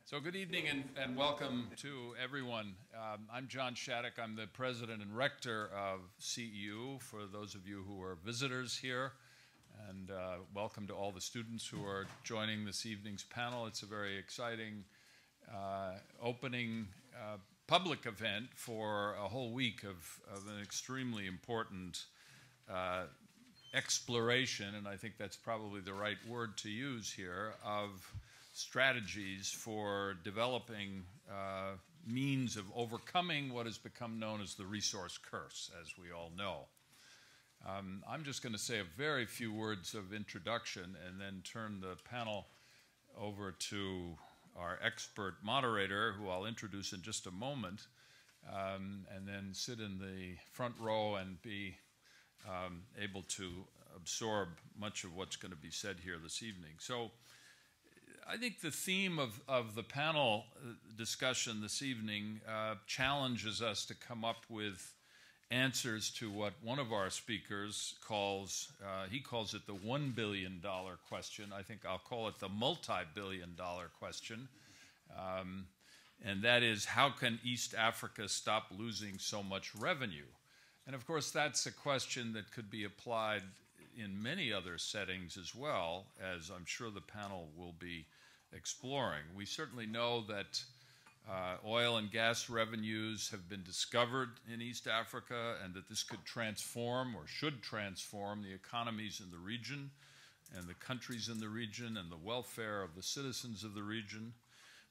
So good evening and welcome to everyone. I'm John Shattuck. I'm the president and rector of CEU for those of you who are visitors here. And welcome to all the students who are joining this evening's panel. It's a very exciting opening public event for a whole week of an extremely important exploration, and I think that's probably the right word to use here, of strategies for developing means of overcoming what has become known as the resource curse, as we all know. I'm just going to say a very few words of introduction and then turn the panel over to our expert moderator, who I'll introduce in just a moment, and then sit in the front row and be able to absorb much of what's going to be said here this evening. So I think the theme of the panel discussion this evening challenges us to come up with answers to what one of our speakers calls, he calls it the $1 billion question. I think I'll call it the multi-billion-dollar question. And that is, how can East Africa stop losing so much revenue? And of course, that's a question that could be applied in many other settings as well, as I'm sure the panel will be exploring. We certainly know that oil and gas revenues have been discovered in East Africa, and that this could transform or should transform the economies in the region and the countries in the region and the welfare of the citizens of the region.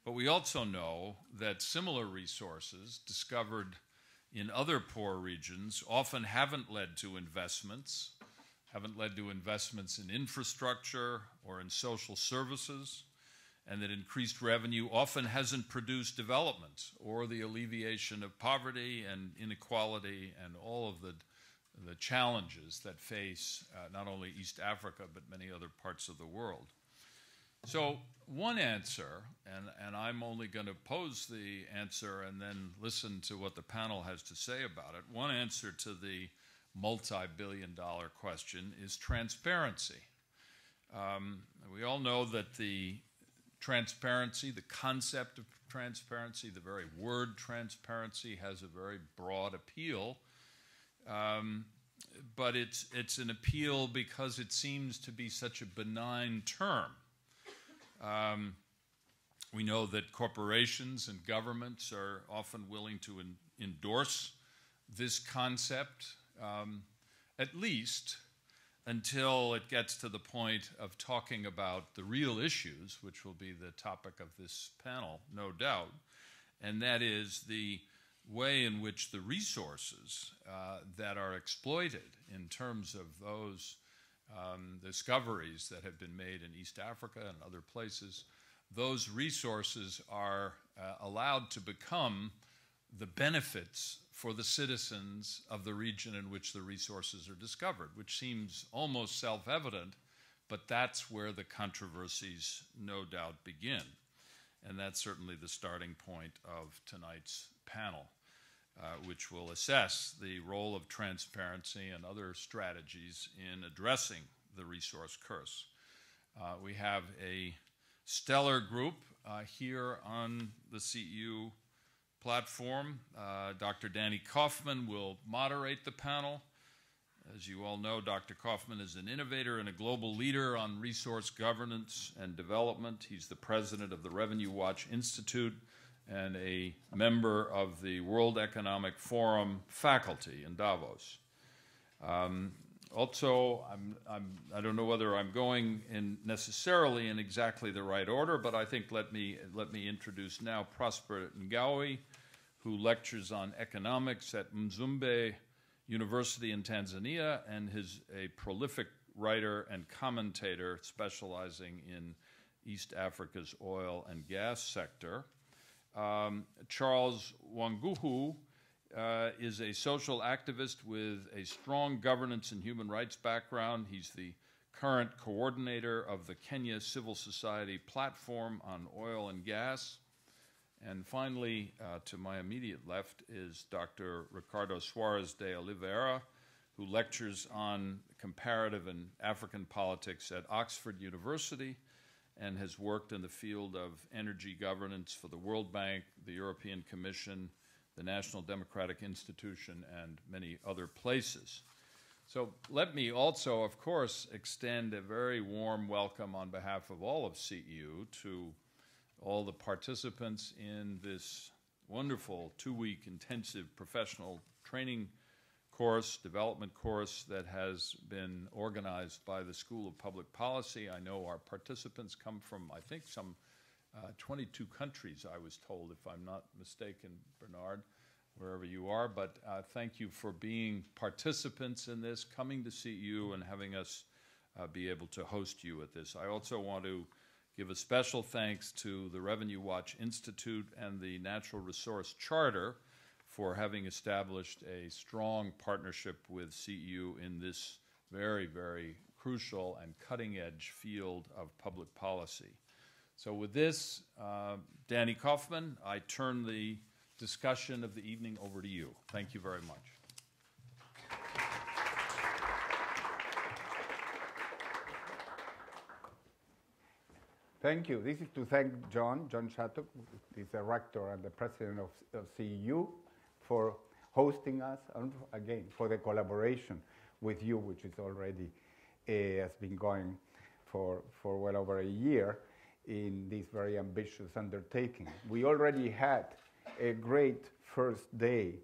But we also know that similar resources discovered in other poor regions often haven't led to investments, in infrastructure or in social services, and that increased revenue often hasn't produced development or the alleviation of poverty and inequality and all of the challenges that face not only East Africa but many other parts of the world. So one answer, and I'm only going to pose the answer and then listen to what the panel has to say about it, one answer to the multi-billion-dollar question is transparency. We all know that the transparency, the concept of transparency, the very word transparency has a very broad appeal, but it's an appeal because it seems to be such a benign term. We know that corporations and governments are often willing to endorse this concept, at least until it gets to the point of talking about the real issues, which will be the topic of this panel, no doubt, and that is the way in which the resources that are exploited in terms of those discoveries that have been made in East Africa and other places, those resources are allowed to become the benefits for the citizens of the region in which the resources are discovered, which seems almost self-evident, but that's where the controversies no doubt begin. And that's certainly the starting point of tonight's panel, which will assess the role of transparency and other strategies in addressing the resource curse. We have a stellar group here on the CEU platform. Dr. Danny Kaufmann will moderate the panel. As you all know, Dr. Kaufmann is an innovator and a global leader on resource governance and development. He's the president of the Revenue Watch Institute and a member of the World Economic Forum faculty in Davos. Also, I don't know whether I'm going necessarily in exactly the right order, but I think let me introduce now Prosper Ngowi, who lectures on economics at Mzumbe University in Tanzania and is a prolific writer and commentator specializing in East Africa's oil and gas sector. Charles Wanguhu is a social activist with a strong governance and human rights background. He's the current coordinator of the Kenya Civil Society Platform on Oil and Gas. And finally, to my immediate left is Dr. Ricardo Soares de Oliveira, who lectures on comparative and African politics at Oxford University and has worked in the field of energy governance for the World Bank, the European Commission, the National Democratic Institution, and many other places. So let me also, of course, extend a very warm welcome on behalf of all of CEU to all the participants in this wonderful 2-week intensive professional training course, development course that has been organized by the School of Public Policy. I know our participants come from, I think, some 22 countries, I was told, if I'm not mistaken, Bernard, wherever you are. But thank you for being participants in this, coming to CEU and having us be able to host you at this. I also want to give a special thanks to the Revenue Watch Institute and the Natural Resource Charter for having established a strong partnership with CEU in this very, very crucial and cutting-edge field of public policy. So with this, Danny Kaufmann, I turn the discussion of the evening over to you. Thank you very much. Thank you. This is to thank John Shattuck, the director and the president of CEU, for hosting us, and again, for the collaboration with you, which is already has been going for well over a year in this very ambitious undertaking. We already had a great first day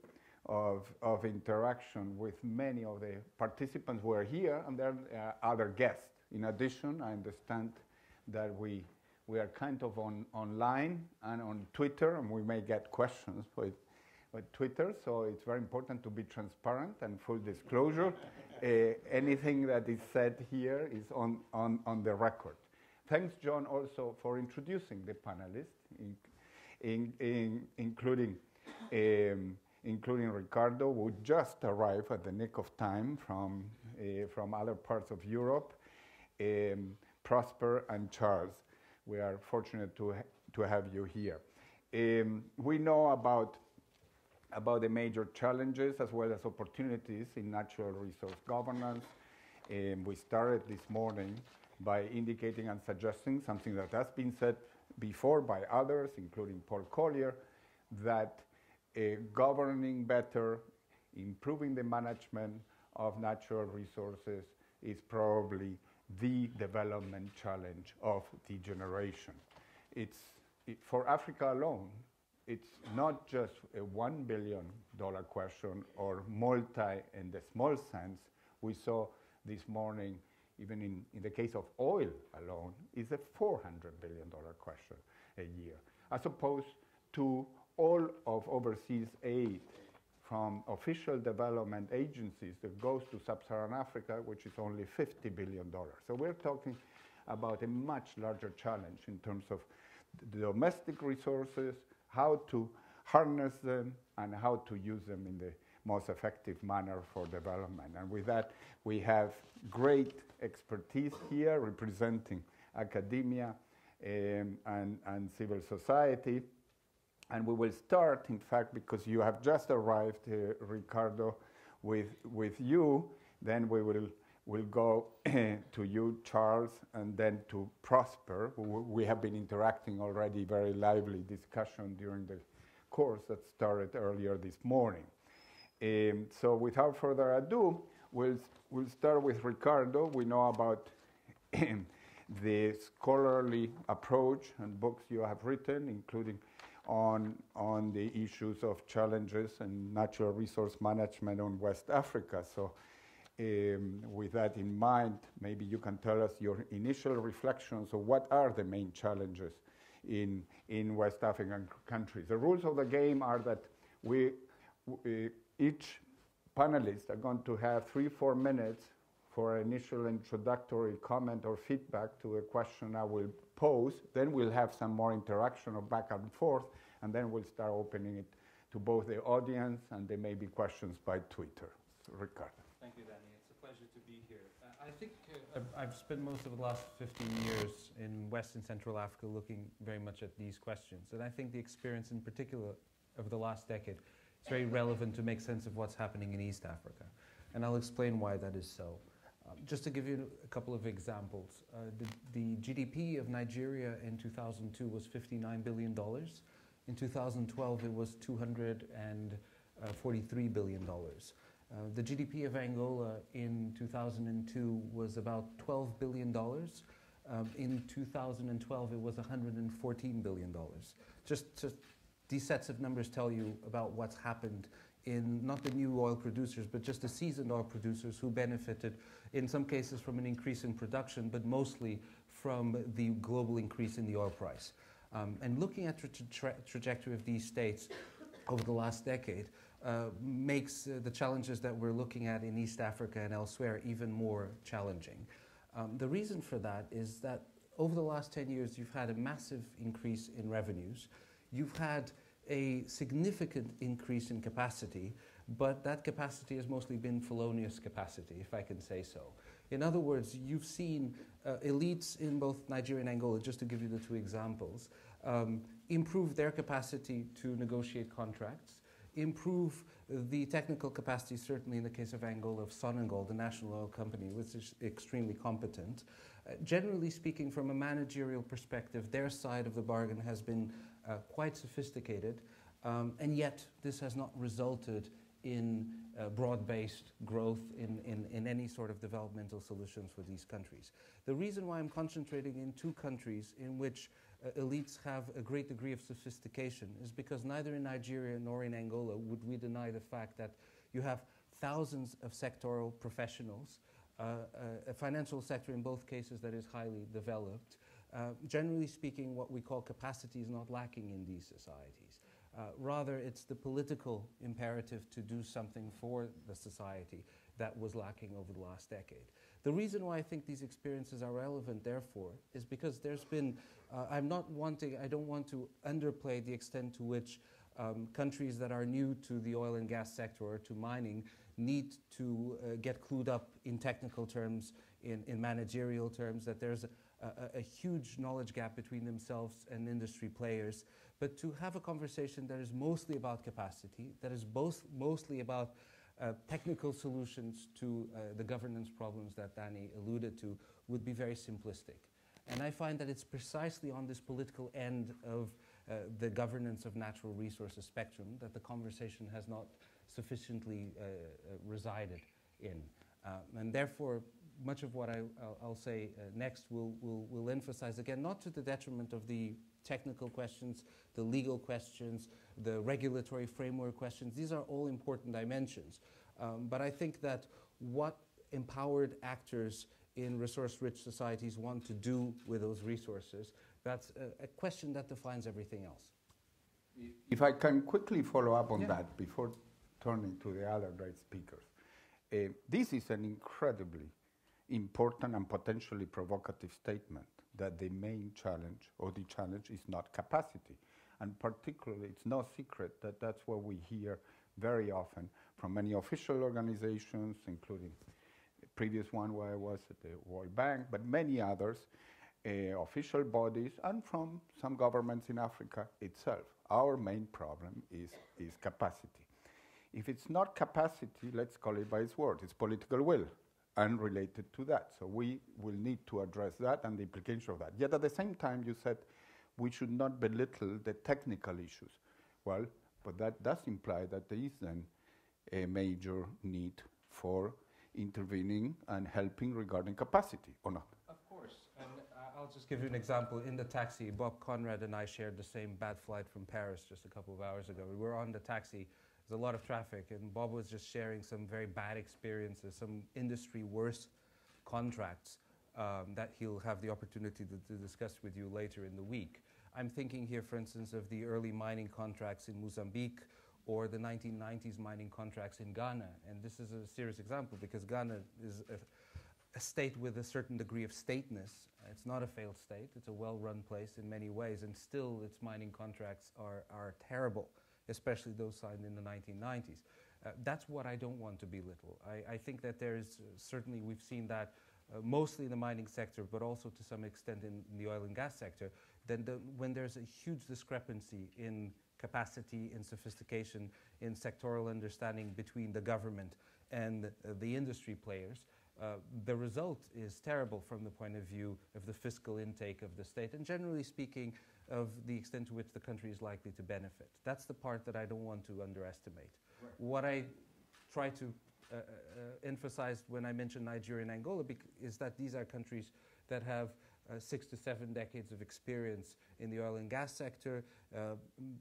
of interaction with many of the participants who are here, and there are other guests. In addition, I understand that we are kind of online and on Twitter, and we may get questions with Twitter, so it's very important to be transparent and full disclosure. Anything that is said here is on the record. Thanks, John, also for introducing the panelists, including Ricardo, who just arrived at the nick of time from other parts of Europe, Prosper and Charles. We are fortunate to have you here. We know about the major challenges as well as opportunities in natural resource governance. We started this morning by indicating and suggesting something that has been said before by others, including Paul Collier, that governing better, improving the management of natural resources is probably the development challenge of the generation. For Africa alone, it's not just a $1 billion question or multi in the small sense. We saw this morning, even in the case of oil alone, is a $400 billion question a year, as opposed to all of overseas aid from official development agencies that goes to sub-Saharan Africa, which is only $50 billion. So we're talking about a much larger challenge in terms of the domestic resources, how to harness them, and how to use them in the most effective manner for development. And with that, we have great expertise here representing academia and civil society. And we will start, in fact, because you have just arrived, Ricardo, with you. Then we'll go to you, Charles, and then to Prosper. We have been interacting already, very lively discussion during the course that started earlier this morning. So without further ado, we'll start with Ricardo. We know about the scholarly approach and books you have written, including on the issues of challenges and natural resource management on West Africa. So with that in mind, maybe you can tell us your initial reflections of what are the main challenges in West African countries. The rules of the game are that each panelist are going to have 3-4 minutes for an initial introductory comment or feedback to a question I will pose. Then we'll have some more interaction or back and forth, and then we'll start opening it to both the audience and there may be questions by Twitter. So, Ricardo. Thank you, Danny. It's a pleasure to be here. I think I've spent most of the last 15 years in West and Central Africa looking very much at these questions. And I think the experience in particular of the last decade is very relevant to make sense of what's happening in East Africa. And I'll explain why that is so. Just to give you a couple of examples, the GDP of Nigeria in 2002 was $59 billion. In 2012, it was $243 billion. The GDP of Angola in 2002 was about $12 billion. In 2012, it was $114 billion. Just these sets of numbers tell you about what's happened in not the new oil producers, but just the seasoned oil producers who benefited, in some cases, from an increase in production, but mostly from the global increase in the oil price. And looking at the trajectory of these states over the last decade makes the challenges that we're looking at in East Africa and elsewhere even more challenging. The reason for that is that over the last 10 years, you've had a massive increase in revenues. You've had a significant increase in capacity, but that capacity has mostly been felonious capacity, if I can say so. In other words, you've seen elites in both Nigeria and Angola, just to give you the two examples, improve their capacity to negotiate contracts, improve the technical capacity, certainly in the case of Angola, of Sonangol, the national oil company, which is extremely competent. Generally speaking, from a managerial perspective, their side of the bargain has been quite sophisticated, and yet this has not resulted in broad-based growth in any sort of developmental solutions for these countries. The reason why I'm concentrating in two countries in which elites have a great degree of sophistication is because neither in Nigeria nor in Angola would we deny the fact that you have thousands of sectoral professionals, a financial sector in both cases that is highly developed. Generally speaking, what we call capacity is not lacking in these societies. Rather, it's the political imperative to do something for the society that was lacking over the last decade. The reason why I think these experiences are relevant, therefore, is because there's been, I don't want to underplay the extent to which countries that are new to the oil and gas sector or to mining need to get clued up in technical terms, in managerial terms, that there's a huge knowledge gap between themselves and industry players. But to have a conversation that is mostly about capacity, that is mostly about technical solutions to the governance problems that Danny alluded to, would be very simplistic. And I find that it's precisely on this political end of the governance of natural resources spectrum that the conversation has not sufficiently resided in. And therefore, much of what I'll say next will emphasize, again, not to the detriment of the technical questions, the legal questions, the regulatory framework questions. These are all important dimensions. But I think that what empowered actors in resource-rich societies want to do with those resources, that's a question that defines everything else. If I can quickly follow up on that before turning to the other great speakers. This is an incredibly important and potentially provocative statement that the main challenge or the challenge is not capacity. And particularly, it's no secret that that's what we hear very often from many official organizations, including the previous one where I was at the World Bank, but many others, official bodies, and from some governments in Africa itself. Our main problem is capacity. If it's not capacity, let's call it by its word, it's political will, unrelated to that. So we will need to address that and the implication of that. Yet at the same time, you said we should not belittle the technical issues. Well, but that does imply that there is then a major need for intervening and helping regarding capacity, or not? Of course, and I'll just give you an example. In the taxi, Bob Conrad and I shared the same bad flight from Paris just a couple of hours ago. We were on the taxi. There's a lot of traffic, and Bob was just sharing some very bad experiences, some industry worst contracts that he'll have the opportunity to discuss with you later in the week. I'm thinking here, for instance, of the early mining contracts in Mozambique or the 1990s mining contracts in Ghana. And this is a serious example because Ghana is a state with a certain degree of stateness. It's not a failed state. It's a well-run place in many ways, and still its mining contracts are terrible, especially those signed in the 1990s. That's what I don't want to belittle. I think that there is certainly, we've seen that mostly in the mining sector, but also to some extent in the oil and gas sector, when there's a huge discrepancy in capacity, in sophistication, in sectoral understanding between the government and the industry players, the result is terrible from the point of view of the fiscal intake of the state, and generally speaking, of the extent to which the country is likely to benefit. That's the part that I don't want to underestimate. Right. What I try to emphasize when I mention Nigeria and Angola is that these are countries that have 6 to 7 decades of experience in the oil and gas sector.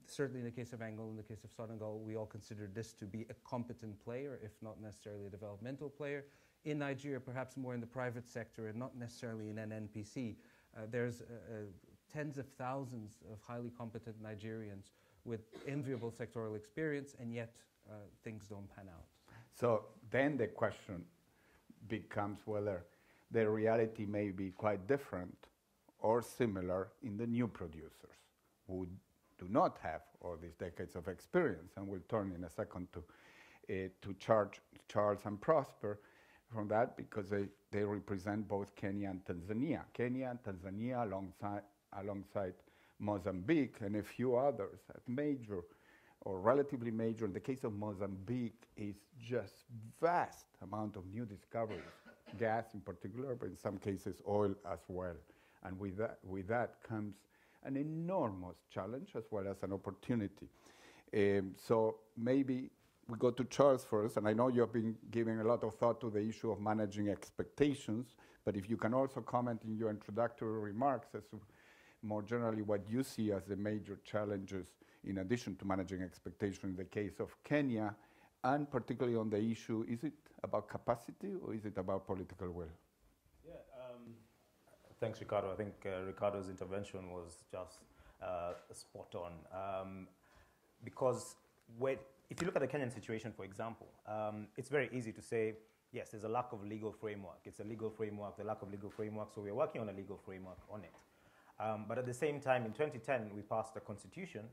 Certainly in the case of Angola, in the case of Senegal, we all consider this to be a competent player, if not necessarily a developmental player. In Nigeria, perhaps more in the private sector and not necessarily in an NPC. There's tens of thousands of highly competent Nigerians with enviable sectoral experience, and yet things don't pan out. So then the question becomes whether the reality may be quite different or similar in the new producers who do not have all these decades of experience. And we'll turn in a second to Charles and Prosper from that, because they represent both Kenya and Tanzania. Kenya and Tanzania alongside Mozambique and a few others, major or relatively major. In the case of Mozambique, is just vast amount of new discoveries, gas in particular, but in some cases oil as well. And with that comes an enormous challenge as well as an opportunity. So maybe we go to Charles first, and I know you have been giving a lot of thought to the issue of managing expectations, but if you can also comment in your introductory remarks as to more generally what you see as the major challenges in addition to managing expectations in the case of Kenya, and particularly on the issue, is it about capacity or is it about political will? Yeah, thanks, Ricardo. I think Ricardo's intervention was just spot on. Because if you look at the Kenyan situation, for example, it's very easy to say, yes, there's a lack of legal framework. It's a legal framework, the lack of legal framework, so we're working on a legal framework on it. But at the same time, in 2010, we passed a constitution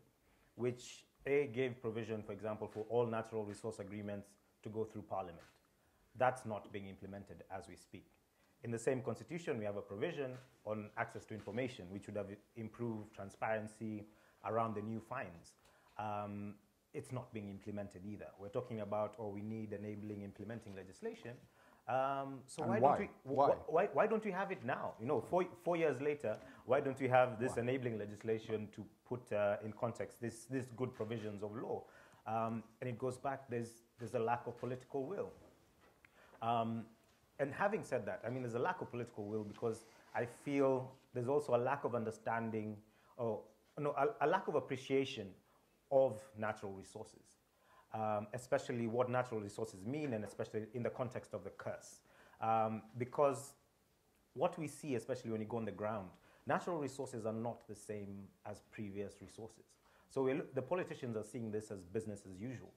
which gave provision, for example, for all natural resource agreements to go through parliament. That's not being implemented as we speak. In the same constitution, we have a provision on access to information, which would have improved transparency around the new fines. It's not being implemented either. We're talking about, we need enabling implementing legislation. So why don't we have it now? 4 years later, why don't we have this enabling legislation to put in context this good provisions of law? And it goes back, there's a lack of political will. And having said that, there's a lack of political will because I feel there's also a lack of understanding, a lack of appreciation of natural resources. Especially what natural resources mean, and especially in the context of the curse. Because what we see, especially when you go on the ground, natural resources are not the same as previous resources. So the politicians are seeing this as business as usual.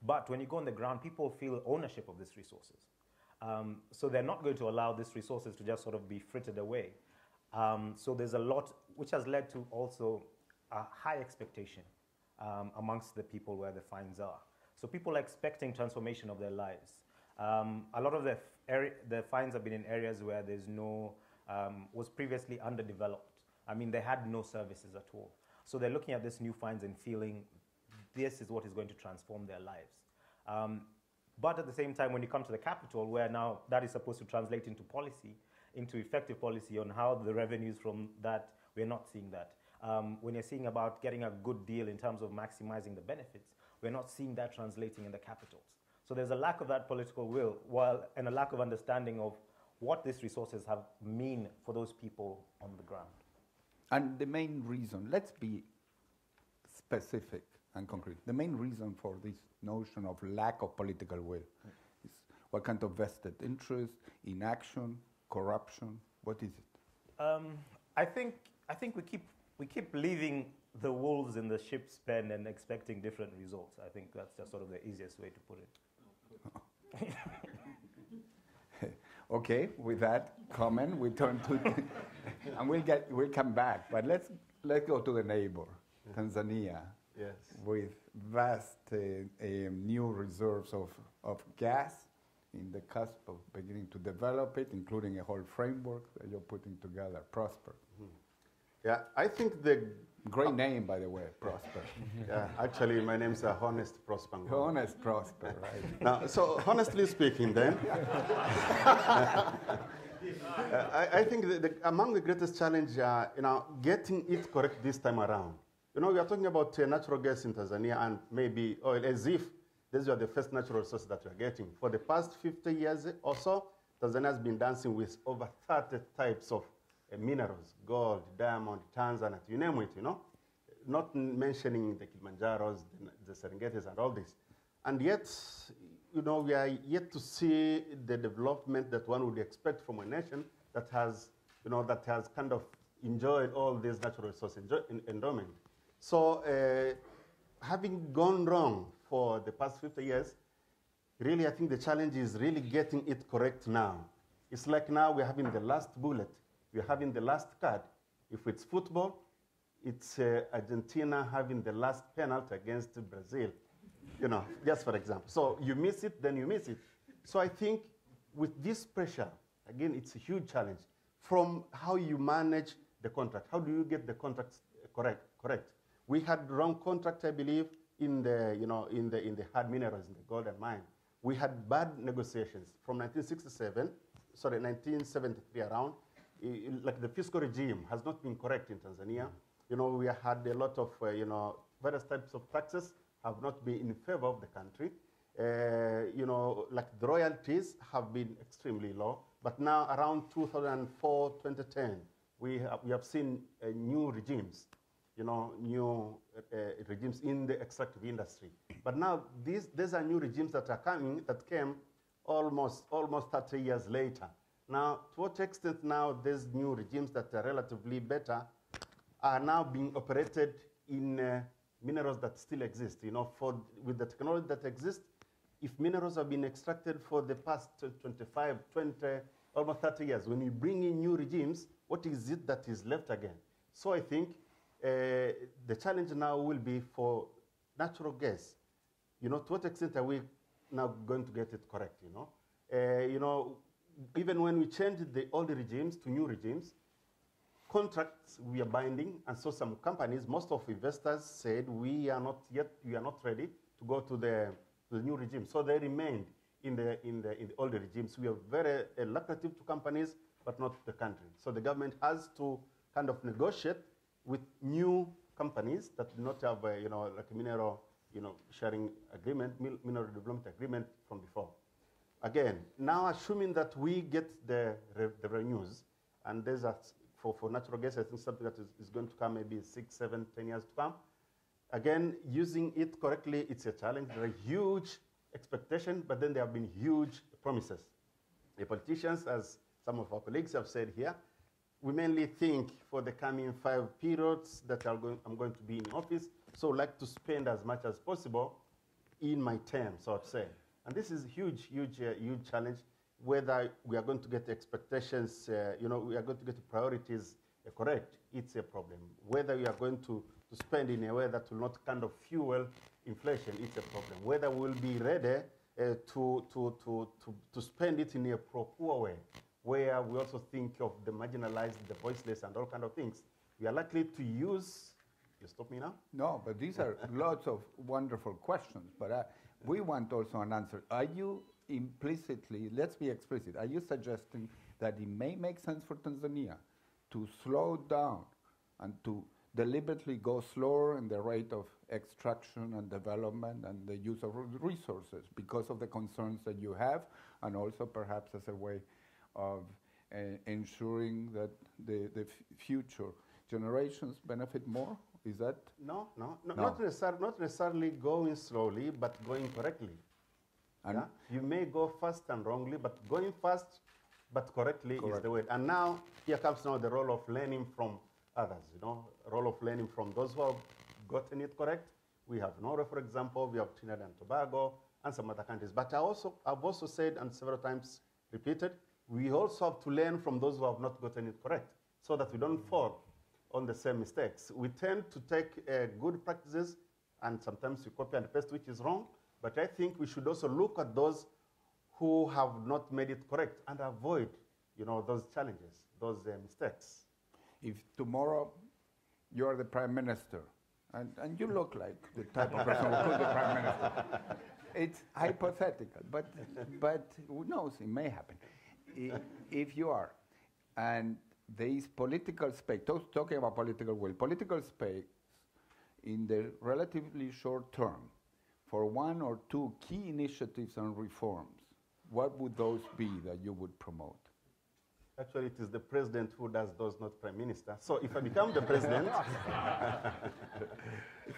But when you go on the ground, people feel ownership of these resources. So they're not going to allow these resources to just sort of be frittered away. So there's a lot, which has led to also a high expectation amongst the people where the fines are. So people are expecting transformation of their lives. A lot of the fines have been in areas where there's was previously underdeveloped. They had no services at all. So they're looking at this new fines and feeling this is what is going to transform their lives. But at the same time, when you come to the capital, where now that is supposed to translate into policy, into effective policy on how the revenues from that, we're not seeing that. When you're seeing about getting a good deal in terms of maximizing the benefits, we're not seeing that translating in the capitals. So there's a lack of that political will, and a lack of understanding of what these resources mean for those people on the ground. And the main reason, let's be specific and concrete, the main reason for this notion of lack of political will is what kind of vested interest, inaction, corruption, what is it? I think we keep leaving the wolves in the ship's pen and expecting different results. I think that's just sort of the easiest way to put it. Okay, with that comment, we turn to, and we'll come back. But let's go to the neighbor, Tanzania, yes, with vast new reserves of gas in the cusp of beginning to develop it, including a whole framework that you're putting together. Prosper. Yeah, I think the Great name, by the way, Prosper. Yeah, actually, my name's Honest Prosper. Honest Prosper, right? Now, so honestly speaking, then, I think among the greatest challenge, getting it correct this time around. We are talking about natural gas in Tanzania and maybe oil, as if these are the first natural resources that we are getting. For the past 50 years or so, Tanzania has been dancing with over 30 types of minerals: gold, diamond, tanzanite, you name it, not mentioning the Kilimanjaros, the Serengetis, and all this. And yet, we are yet to see the development that one would expect from a nation that has, that has kind of enjoyed all these natural resource endowment. So, having gone wrong for the past 50 years, really, I think the challenge is really getting it correct now. It's like now we're having the last bullet. We're having the last card. If it's football, it's Argentina having the last penalty against Brazil, just for example. So you miss it, then you miss it. So I think with this pressure, again, it's a huge challenge from how you manage the contract. How do you get the contracts correct? We had wrong contract, I believe, in the, in the hard minerals, in the gold and mine. We had bad negotiations from 1973 around. Like the fiscal regime has not been correct in Tanzania. We had a lot of, various types of taxes have not been in favor of the country. Like the royalties have been extremely low. But now around 2004, 2010, we have seen new regimes, new regimes in the extractive industry. But now these are new regimes that are coming, that came almost 30 years later. Now, to what extent now these new regimes that are relatively better are now being operated in minerals that still exist? With the technology that exists, if minerals have been extracted for the past 25, 20, almost 30 years, when you bring in new regimes, what is it that is left again? So I think the challenge now will be for natural gas. To what extent are we now going to get it correct? Even when we changed the old regimes to new regimes, contracts we are binding, and so some companies, most of investors said we are not ready to go to the new regime. So they remained in the older regimes. We are very lucrative to companies, but not the country. So the government has to kind of negotiate with new companies that do not have like a mineral sharing agreement, mineral development agreement from before. Again, now assuming that we get the revenues, and there's for natural gas, I think something that is going to come maybe 6, 7, 10 years to come. Again, using it correctly, it's a challenge. There are huge expectations, but then there have been huge promises. The politicians, as some of our colleagues have said here, we mainly think for the coming 5 periods that I'm going to be in office, so I'd like to spend as much as possible in my term, so to say. And this is a huge challenge, whether we are going to get expectations, we are going to get priorities correct, it's a problem. Whether we are going to spend in a way that will not kind of fuel inflation, it's a problem. Whether we'll be ready to spend it in a proper way, where we also think of the marginalized, the voiceless, and all kind of things. We are likely to use, you stop me now? No, but these are lots of wonderful questions, but we want also an answer. Are you implicitly, let's be explicit, are you suggesting that it may make sense for Tanzania to slow down and to deliberately go slower in the rate of extraction and development and the use of resources because of the concerns that you have, and also perhaps as a way of ensuring that the future generations benefit more? Is that? No. Not necessarily going slowly, but going correctly. And you may go fast and wrongly, but going fast but correctly is the way. And now, here comes now the role of learning from others, role of learning from those who have gotten it correct. We have Norway, for example, we have Trinidad and Tobago, and some other countries. But I've also said, and several times repeated, we also have to learn from those who have not gotten it correct, so that we don't fall on the same mistakes. We tend to take good practices, and sometimes we copy and paste, which is wrong. But I think we should also look at those who have not made it correct and avoid, those challenges, those mistakes. If tomorrow you are the prime minister, and you look like the type of person who could be prime minister. It's hypothetical, but who knows, it may happen. If you are, and there is political space, talking about political will, political space in the relatively short term for one or two key initiatives and reforms, what would those be that you would promote? Actually, it is the president who does those, not prime minister. So if I become the president,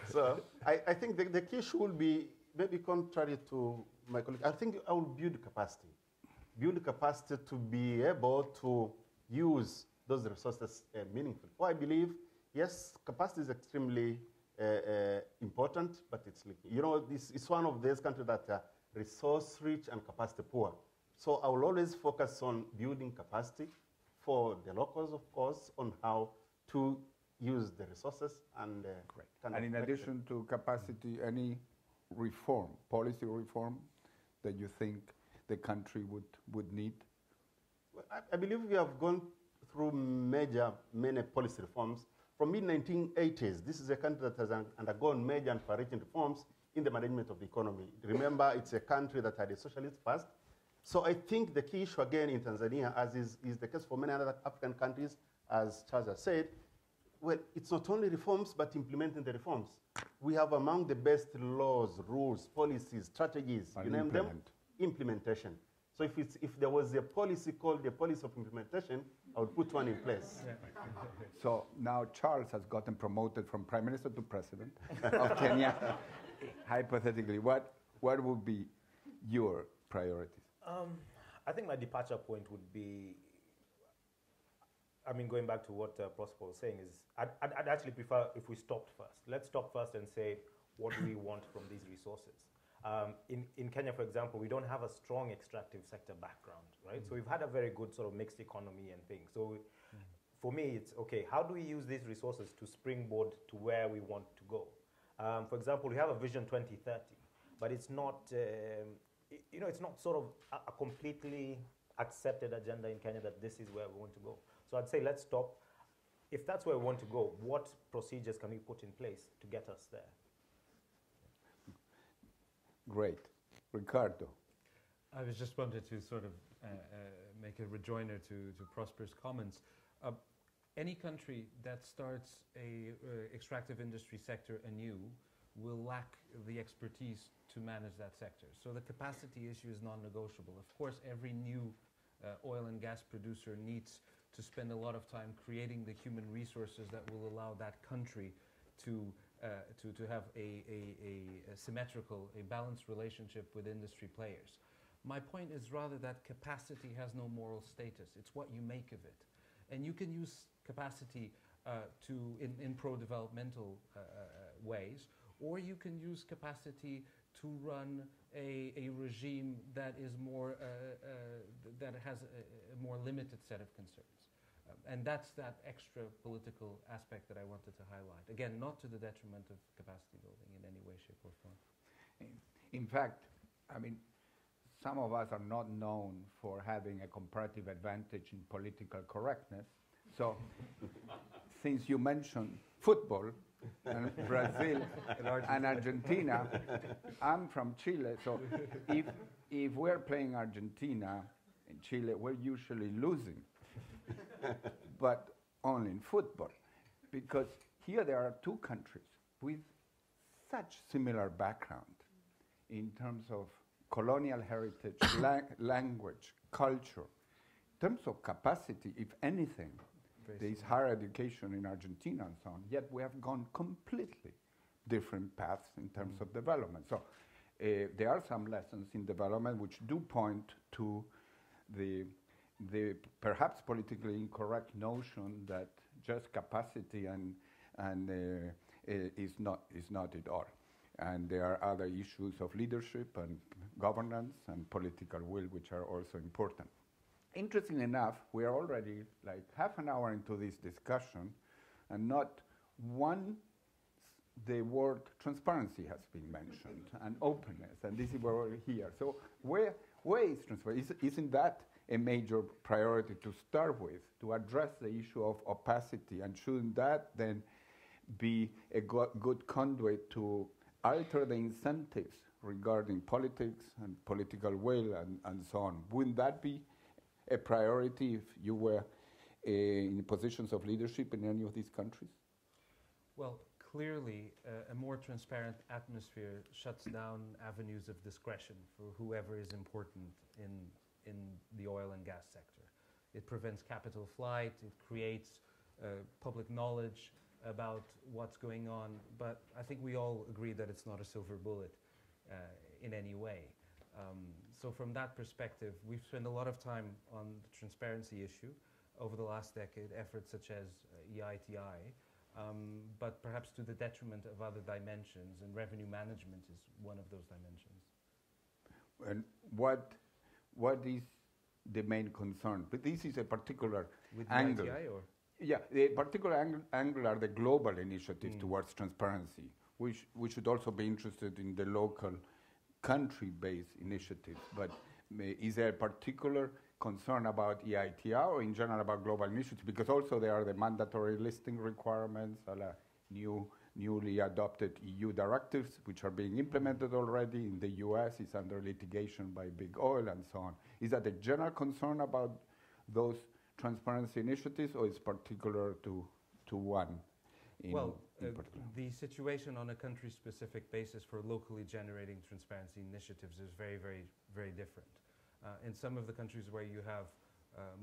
so I think the key issue will be, maybe contrary to my colleague, I think I will build capacity. Build capacity to be able to use those resources meaningfully. Well, I believe, yes, capacity is extremely important, but it's leaking. You know, this is one of those countries that are resource rich and capacity poor. So I will always focus on building capacity for the locals, of course, on how to use the resources and And in addition to capacity, any reform, policy reform that you think the country would need? Well, I believe we have gone through many policy reforms. From mid-1980s, this is a country that has undergone major and far-reaching reforms in the management of the economy. Remember, it's a country that had a socialist past. So I think the key issue again in Tanzania, as is the case for many other African countries, as Charles has said, well, it's not only reforms, but implementing the reforms. We have among the best laws, rules, policies, strategies, you name them, implementation. So if there was a policy called the policy of implementation, I would put one in place. So now Charles has gotten promoted from prime minister to president of Kenya. Hypothetically, what would be your priorities? I think my departure point would be, I mean, going back to what Prosper was saying, is I'd actually prefer if we stopped first. Let's stop first and say, what do we want from these resources? In Kenya, for example, we don't have a strong extractive sector background, right? So we've had a very good sort of mixed economy and things. So for me, it's, okay, how do we use these resources to springboard to where we want to go? For example, we have a Vision 2030, but it's not, you know, it's not sort of a completely accepted agenda in Kenya that this is where we want to go. So I'd say let's stop. If that's where we want to go, what procedures can we put in place to get us there? Great. Ricardo. I was just wanted to sort of make a rejoinder to Prosper's comments. Any country that starts a extractive industry sector anew will lack the expertise to manage that sector. So the capacity issue is non-negotiable. Of course, every new oil and gas producer needs to spend a lot of time creating the human resources that will allow that country to have a symmetrical, a balanced relationship with industry players. My point is rather that capacity has no moral status. It's what you make of it. And you can use capacity in pro-developmental ways, or you can use capacity to run a regime that is more that has a more limited set of concerns. And that's that extra political aspect that I wanted to highlight. Again, not to the detriment of capacity building in any way, shape, or form. In fact, I mean, some of us are not known for having a comparative advantage in political correctness. So, since you mentioned football and Brazil and Argentina, I'm from Chile. So, if we're playing Argentina and Chile, we're usually losing. But only in football, because here there are two countries with such similar background in terms of colonial heritage, language, culture. In terms of capacity, if anything, there is higher education in Argentina and so on, yet we have gone completely different paths in terms of development. So there are some lessons in development which do point to the perhaps politically incorrect notion that just capacity is not it all. And there are other issues of leadership and governance and political will which are also important. Interesting enough, we are already like half an hour into this discussion and not the word transparency has been mentioned and openness, and this is where we're here. So where is transparency? Isn't that a major priority to start with, to address the issue of opacity, and shouldn't that then be a good conduit to alter the incentives regarding politics and political will and so on. Wouldn't that be a priority if you were in positions of leadership in any of these countries? Well, clearly, a more transparent atmosphere shuts down avenues of discretion for whoever is important in the oil and gas sector. It prevents capital flight, it creates public knowledge about what's going on, but I think we all agree that it's not a silver bullet in any way. So from that perspective, we've spent a lot of time on the transparency issue over the last decade, efforts such as EITI, but perhaps to the detriment of other dimensions, and revenue management is one of those dimensions. And what is the main concern? But this is a particular With angle. EITI or? Yeah, the particular angle are the global initiatives towards transparency. We should also be interested in the local country-based initiatives, but is there a particular concern about EITI or in general about global initiatives? Because also there are the mandatory listing requirements, newly adopted EU directives, which are being implemented already. In the US, it's under litigation by big oil and so on. Is that a general concern about those transparency initiatives, or is particular to one? The situation on a country-specific basis for locally generating transparency initiatives is very, very, very different. In some of the countries where you have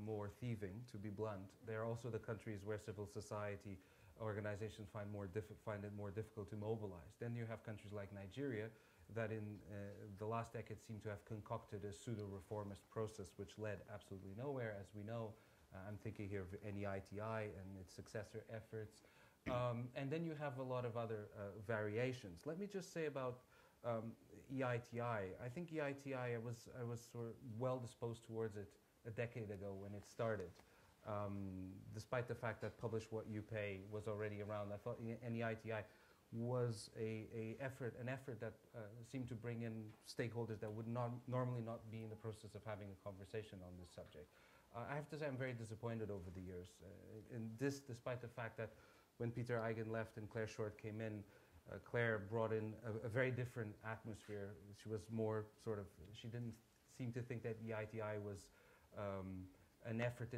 more thieving, to be blunt, there are also the countries where civil society organizations find it more difficult to mobilize. Then you have countries like Nigeria that in the last decade seem to have concocted a pseudo-reformist process which led absolutely nowhere, as we know. I'm thinking here of NEITI and its successor efforts. And then you have a lot of other variations. Let me just say about EITI. I think EITI, I was sort of well disposed towards it a decade ago when it started. Despite the fact that Publish What You Pay was already around, I thought NEITI was an effort that seemed to bring in stakeholders that would normally not be in the process of having a conversation on this subject. I have to say I'm very disappointed over the years. And this, despite the fact that when Peter Eigen left and Claire Short came in, Claire brought in a very different atmosphere. She was more sort of, she didn't seem to think that EITI was an effort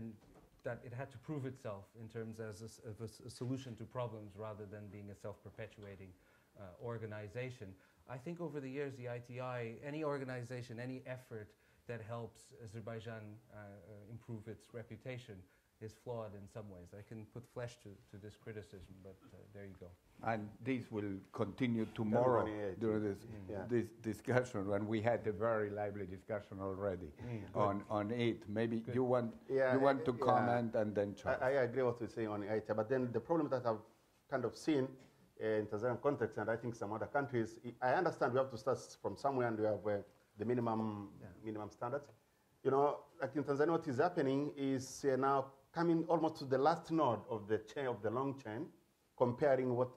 that it had to prove itself in terms of a solution to problems rather than being a self-perpetuating organization. I think over the years, EITI, any organization, any effort that helps Azerbaijan improve its reputation is flawed in some ways. I can put flesh to this criticism, but there you go. And this will continue tomorrow during this discussion, when we had a very lively discussion already on it. Maybe you want to comment and then Charles. I agree what you're saying on IT, but then the problem that I've kind of seen in Tanzanian context, and I think some other countries, I understand we have to start from somewhere, and we have the minimum standards. You know, like in Tanzania, what is happening is now coming almost to the last node of the chain, of the long chain, comparing what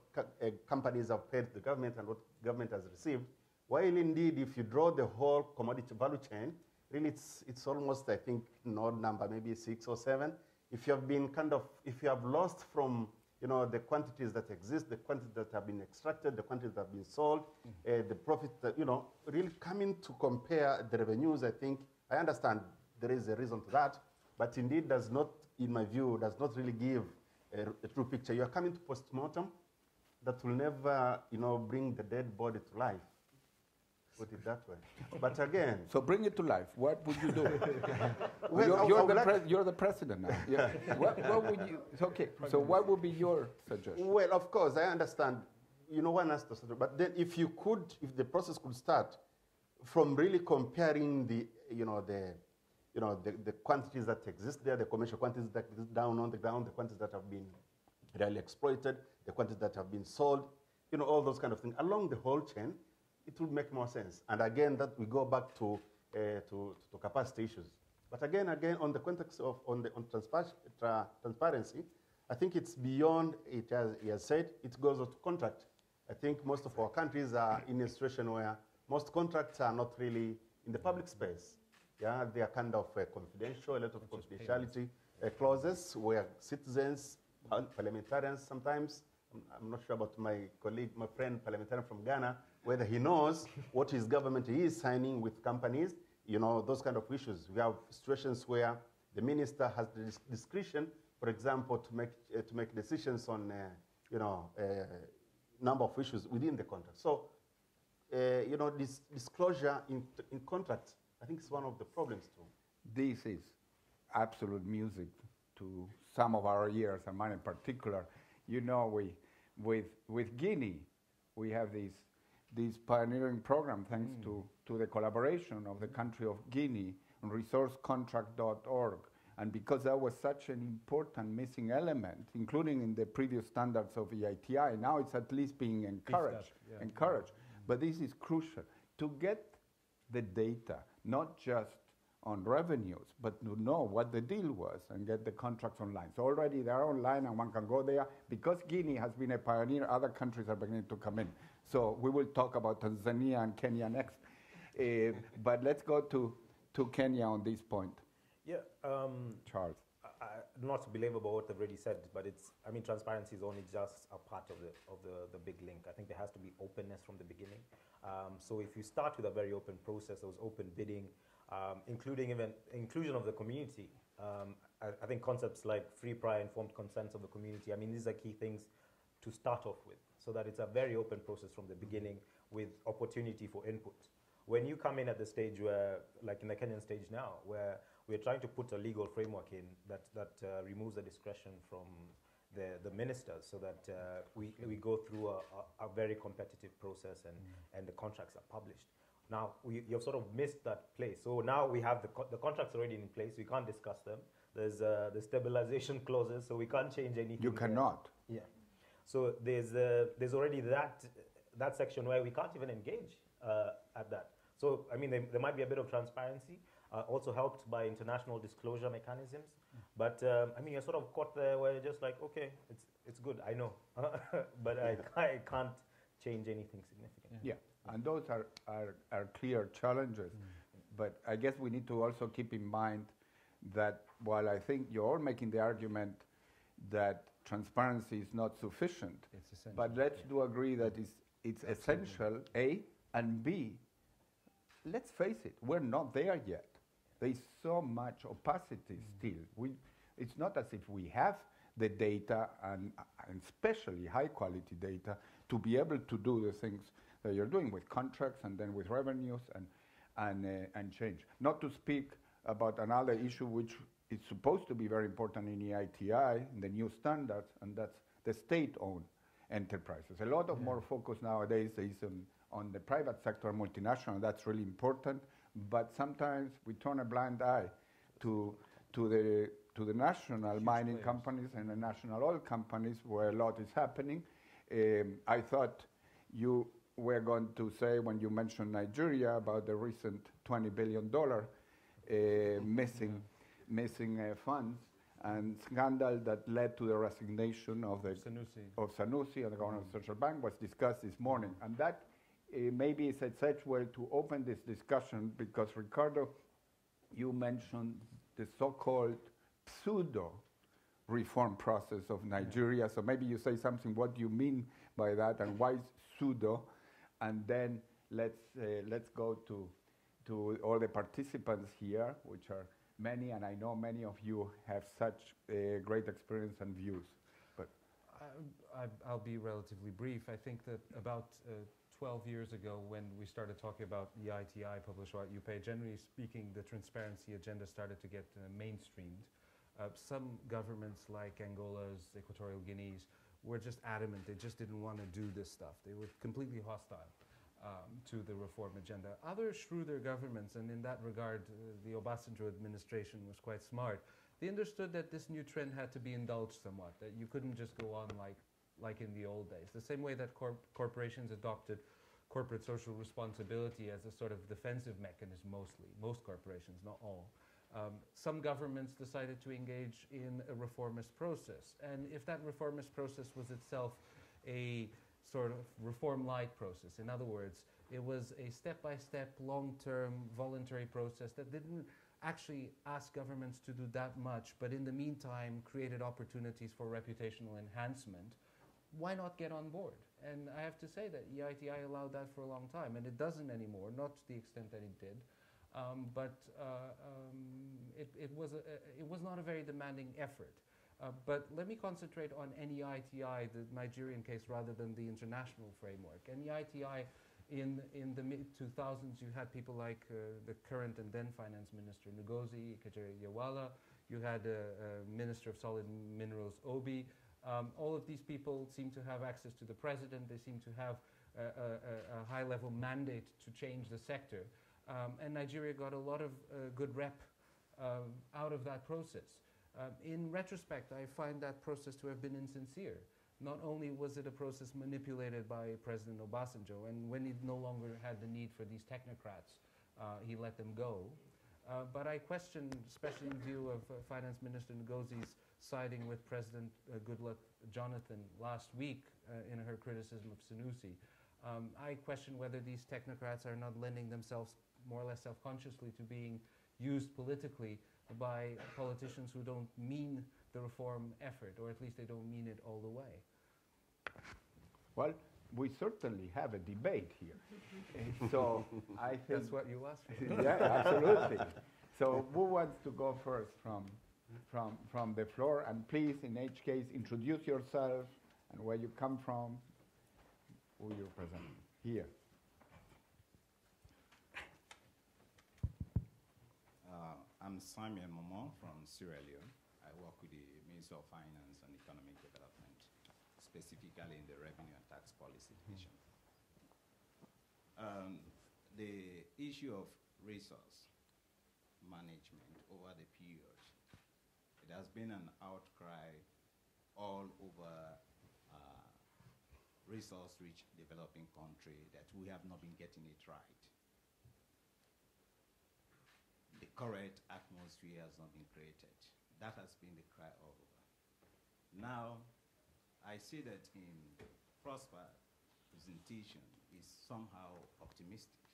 companies have paid the government and what government has received. While indeed, if you draw the whole commodity value chain, really it's almost, I think, node number, maybe 6 or 7. If you have been if you have lost from, you know, the quantities that exist, the quantities that have been extracted, the quantities that have been sold, the profit that, you know, really coming to compare the revenues, I think, I understand there is a reason to that, but indeed does not, in my view, does not really give a true picture. You are coming to post-mortem that will never, you know, bring the dead body to life. Put it that way. But again... So bring it to life. What would you do? Well, you're the president now. Yeah. What would you... Okay, so what would be your suggestion? Well, of course, I understand. You know, one has to... But then if the process could start from really comparing the quantities that exist there, the commercial quantities that exist down on the ground, the quantities that have been really exploited, the quantities that have been sold, you know, all those kind of things. Along the whole chain, it would make more sense. And again, that we go back to capacity issues. But again, on the context of on transparency, I think it's beyond it, as he has said, it goes to contract. I think most of our countries are in a situation where most contracts are not really in the public space. Yeah, they are kind of confidential, a lot of confidentiality clauses where citizens, parliamentarians sometimes I'm not sure about my colleague, my friend, parliamentarian from Ghana, whether he knows what his government is signing with companies, you know, those kind of issues. We have situations where the minister has the discretion, for example, to make decisions on, you know, number of issues within the contract. So, you know, this disclosure in contracts, I think, is one of the problems too. This is absolute music to some of our ears, and mine in particular. You know, with Guinea, we have this pioneering program thanks to the collaboration of the country of Guinea on resourcecontract.org. And because that was such an important missing element, including in the previous standards of EITI, now it's at least being encouraged. But this is crucial to get the data, not just on revenues, but to know what the deal was and get the contracts online. So already they're online and one can go there. Because Guinea has been a pioneer, other countries are beginning to come in. So we will talk about Tanzania and Kenya next. But let's go to Kenya on this point. Yeah. Charles. Not to belabor what I've already said, but I mean, transparency is only just a part of the big link. I think there has to be openness from the beginning. So if you start with a very open process, there was open bidding, including even inclusion of the community. I think concepts like free, prior, informed consents of the community, I mean, these are key things to start off with, so that it's a very open process from the beginning with opportunity for input. When you come in at the stage where, like in the Kenyan stage now, where we're trying to put a legal framework in that removes the discretion from the ministers, so that we go through a very competitive process and the contracts are published. Now, you've sort of missed that place. So now we have the contracts already in place. We can't discuss them. There's the stabilization clauses, so we can't change anything. You cannot. Yeah. So there's already that section where we can't even engage at that. So, I mean, there might be a bit of transparency, also helped by international disclosure mechanisms. But, I mean, you're sort of caught there where you're just like, okay, it's good, I know. But I can't change anything significant. Yeah, and those are clear challenges. But I guess we need to also keep in mind that while I think you're all making the argument that transparency is not sufficient, but let's do agree that it's essential, A, and B, let's face it, we're not there yet. There's so much opacity still. It's not as if we have the data, and especially high-quality data, to be able to do the things that you're doing with contracts and then with revenues and change. Not to speak about another issue which is supposed to be very important in EITI, in the new standards, and that's the state-owned enterprises. A lot of more focus nowadays is on the private sector, multinational. That's really important, but sometimes we turn a blind eye to the national mining companies and the national oil companies where a lot is happening. I thought you were going to say, when you mentioned Nigeria, about the recent $20 billion missing funds and scandal that led to the resignation of Sanusi and the governor of the Central Bank was discussed this morning. And that maybe is a such way to open this discussion, because Ricardo, you mentioned the so-called pseudo reform process of Nigeria. So maybe you say something, what do you mean by that, and why pseudo? And then let's go to all the participants here, which are many, and I know many of you have such great experience and views. But I'll be relatively brief. I think that about 12 years ago, when we started talking about the EITI published what you pay, generally speaking, the transparency agenda started to get mainstreamed. Some governments like Angola's, Equatorial Guinea's, were just adamant. They just didn't want to do this stuff. They were completely hostile to the reform agenda. Other shrewder governments, and in that regard, the Obasanjo administration was quite smart. They understood that this new trend had to be indulged somewhat, that you couldn't just go on like in the old days. The same way that corporations adopted corporate social responsibility as a sort of defensive mechanism mostly, most corporations, not all. Some governments decided to engage in a reformist process. And if that reformist process was itself a sort of reform-like process, in other words, it was a step-by-step, long-term, voluntary process that didn't actually ask governments to do that much, but in the meantime created opportunities for reputational enhancement, why not get on board? And I have to say that EITI allowed that for a long time, and it doesn't anymore, not to the extent that it did. It was not a very demanding effort. But let me concentrate on NEITI, the Nigerian case, rather than the international framework. NEITI, in the mid-2000s, you had people like the current and then finance minister, Ngowi, Yewala. You had Minister of Solid Minerals, Obi. All of these people seem to have access to the president. They seem to have a high-level mandate to change the sector. And Nigeria got a lot of good rep out of that process. In retrospect, I find that process to have been insincere. Not only was it a process manipulated by President Obasanjo, and when he no longer had the need for these technocrats, he let them go. But I question, especially in view of Finance Minister Ngozi's siding with President Goodluck Jonathan last week in her criticism of Sanusi, I question whether these technocrats are not lending themselves more or less self-consciously to being used politically by politicians who don't mean the reform effort, or at least they don't mean it all the way. Well, we certainly have a debate here. So I think that's what you asked for. Yeah, absolutely. So who wants to go first from the floor? And please, in each case, introduce yourself and where you come from, who you represent. Here. I'm Samuel Momo from Sierra Leone. I work with the Ministry of Finance and Economic Development, specifically in the Revenue and Tax Policy Division. The issue of resource management over the period, it has been an outcry all over resource-rich developing country that we have not been getting it right. The correct atmosphere has not been created. That has been the cry all over. Now, I see that in Prosper's presentation is somehow optimistic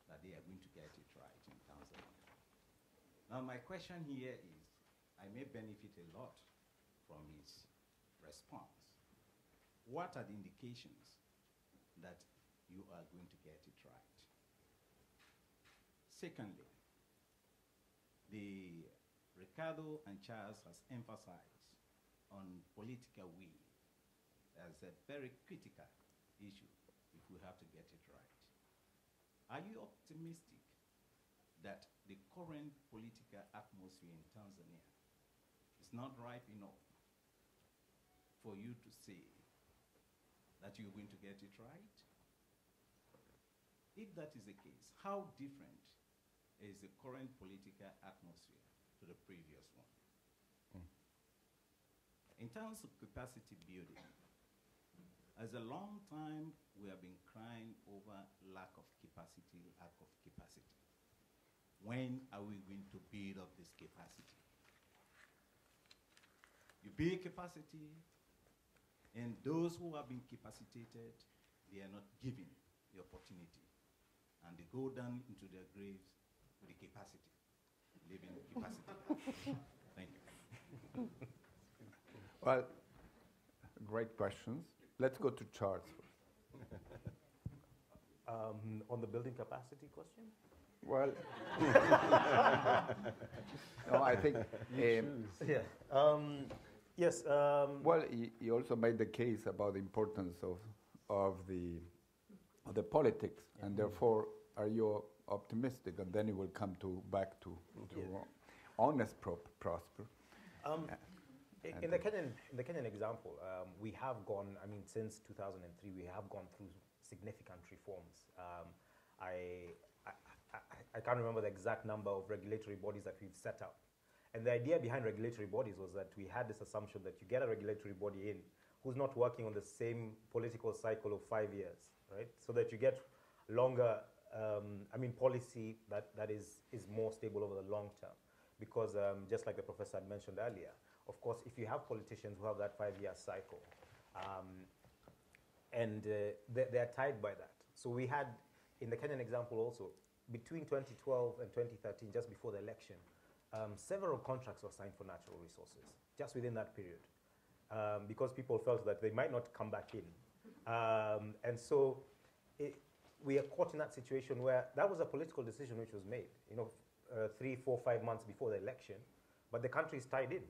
that they are going to get it right in Tanzania. Now, my question here is, I may benefit a lot from his response. What are the indications that you are going to get it right? Secondly, the Ricardo and Charles has emphasized on political will as a very critical issue if we have to get it right. Are you optimistic that the current political atmosphere in Tanzania is not ripe enough for you to say that you're going to get it right? If that is the case, how different is the current political atmosphere to the previous one? In terms of capacity building, as a long time we have been crying over lack of capacity. When are we going to build up this capacity? You build capacity, and those who have been capacitated, they are not given the opportunity, and they go down into their graves with the capacity, living the capacity. Thank you. Well, great questions. Let's go to Charles first. On the building capacity question? Well, no, I think. Yeah. Yes. Well, he also made the case about the importance of the politics, and therefore, are you optimistic? And then he will come back to honest Prosper. In the Kenyan example, we have gone. I mean, since 2003, we have gone through significant reforms. I can't remember the exact number of regulatory bodies that we've set up. And the idea behind regulatory bodies was that we had this assumption that you get a regulatory body in who's not working on the same political cycle of 5 years, right? So that you get longer, policy that is more stable over the long term. Because just like the professor had mentioned earlier, of course, if you have politicians who have that 5-year cycle, and they're tied by that. So we had, in the Kenyan example also, between 2012 and 2013, just before the election, several contracts were signed for natural resources, just within that period. because people felt that they might not come back in. And so we are caught in that situation where that was a political decision which was made, 3, 4, 5 months before the election, but the country is tied in.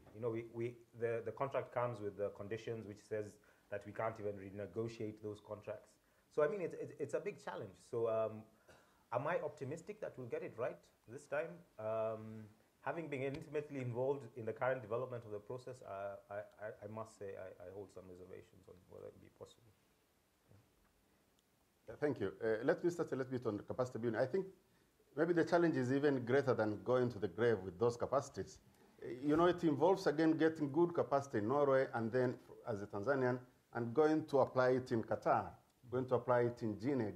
The contract comes with the conditions which says that we can't even renegotiate those contracts. So I mean, it's a big challenge. So am I optimistic that we'll get it right this time? Having been intimately involved in the current development of the process, I must say I hold some reservations on whether it will be possible. Thank you. Let me start a little bit on the capacity building. I think maybe the challenge is even greater than going to the grave with those capacities. It involves, again, getting good capacity in Norway and then, as a Tanzanian, and going to apply it in Qatar, going to apply it in Guinea,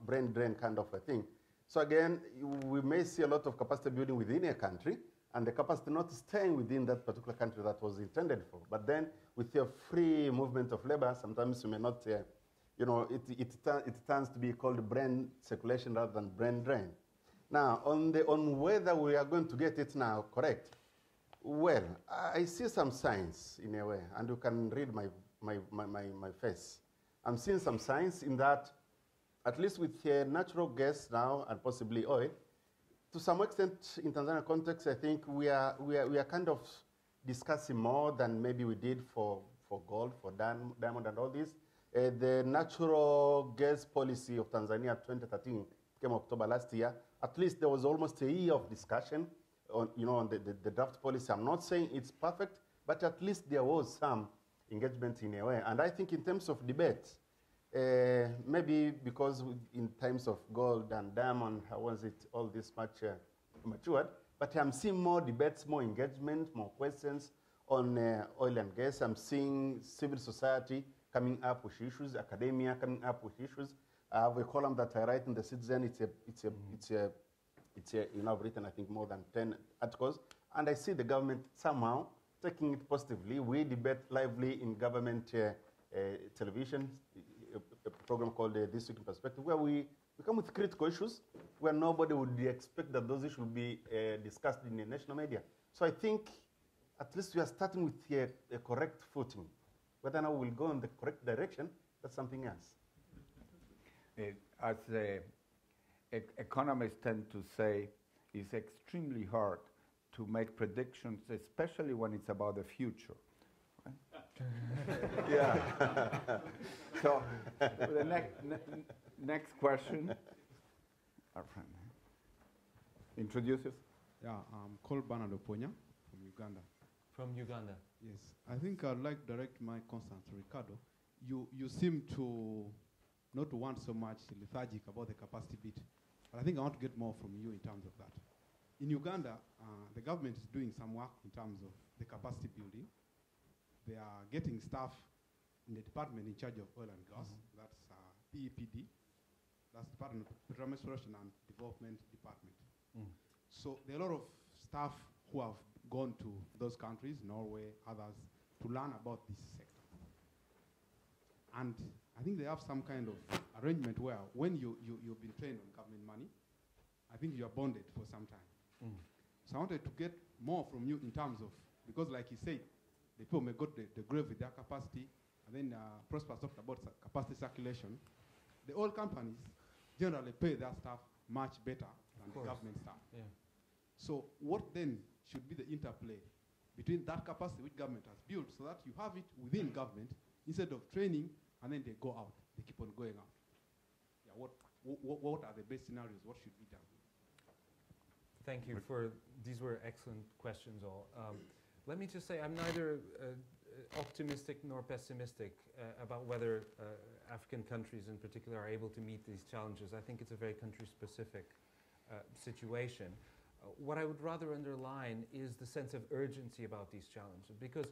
brain drain kind of a thing. So again, we may see a lot of capacity building within a country, and the capacity not staying within that particular country that was intended for. But then, with your free movement of labor, sometimes you may not, it turns to be called brain circulation rather than brain drain. Now, on whether we are going to get it now correct, well, I see some signs in a way, and you can read my face. I'm seeing some signs in that, at least with natural gas now and possibly oil, to some extent in Tanzania context, I think we are kind of discussing more than maybe we did for gold, for diamond and all this. The natural gas policy of Tanzania 2013 came October last year. At least there was almost a year of discussion on the draft policy. I'm not saying it's perfect, but at least there was some engagement in a way. And I think in terms of debate, maybe because in times of gold and diamond, how was it all this much matured? But I'm seeing more debates, more engagement, more questions on oil and gas. I'm seeing civil society coming up with issues, academia coming up with issues. I have a column that I write in the Citizen. I've written, I think, more than 10 articles, and I see the government somehow taking it positively. We debate lively in government television, a program called This Week in Perspective, where we come with critical issues, where nobody would expect that those issues will be discussed in the national media. So I think at least we are starting with a correct footing. Whether now we'll go in the correct direction, that's something else. As economists tend to say, it's extremely hard to make predictions, especially when it's about the future. Right? Yeah. So the next question. Our friend. Introduce yourself. Yeah, I'm called Bernard Oponya from Uganda. From Uganda. Yes, I think I'd like to direct my concern to Ricardo. You seem to not want so much lethargic about the capacity bit, but I think I want to get more from you in terms of that. In Uganda, the government is doing some work in terms of the capacity building. They are getting staff in the department in charge of oil and gas. That's PEPD. That's Department of Petroleum Exploration and Development Department. So there are a lot of staff who have gone to those countries, Norway, others, to learn about this sector. And I think they have some kind of arrangement where when you've been trained on government money, I think you are bonded for some time. So I wanted to get more from you in terms of, because like you said, the people may go to the grave with their capacity, and then Prosper talked about capacity circulation. The oil companies generally pay their staff much better than the government staff. Yeah. So what then should be the interplay between that capacity which government has built so that you have it within government instead of training and then they go out, they keep on going out? Yeah, what are the best scenarios? What should be done? Thank you for, these were excellent questions all. Let me just say I'm neither optimistic nor pessimistic about whether African countries in particular are able to meet these challenges. I think it's a very country-specific situation. What I would rather underline is the sense of urgency about these challenges, because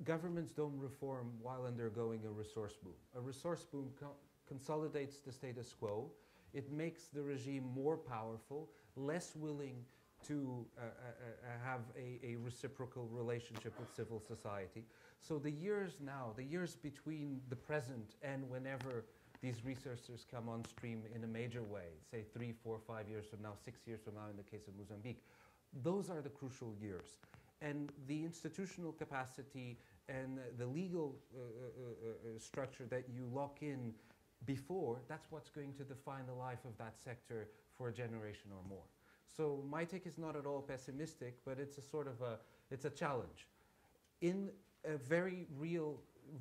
governments don't reform while undergoing a resource boom. A resource boom consolidates the status quo. It makes the regime more powerful, less willing to have a reciprocal relationship with civil society. So the years now, the years between the present and whenever these resources come on stream in a major way, say 3, 4, 5 years from now, 6 years from now in the case of Mozambique, those are the crucial years. And the institutional capacity and the legal structure that you lock in before, that's what's going to define the life of that sector for a generation or more. So my take is not at all pessimistic, but it's a sort of it's a challenge. In a very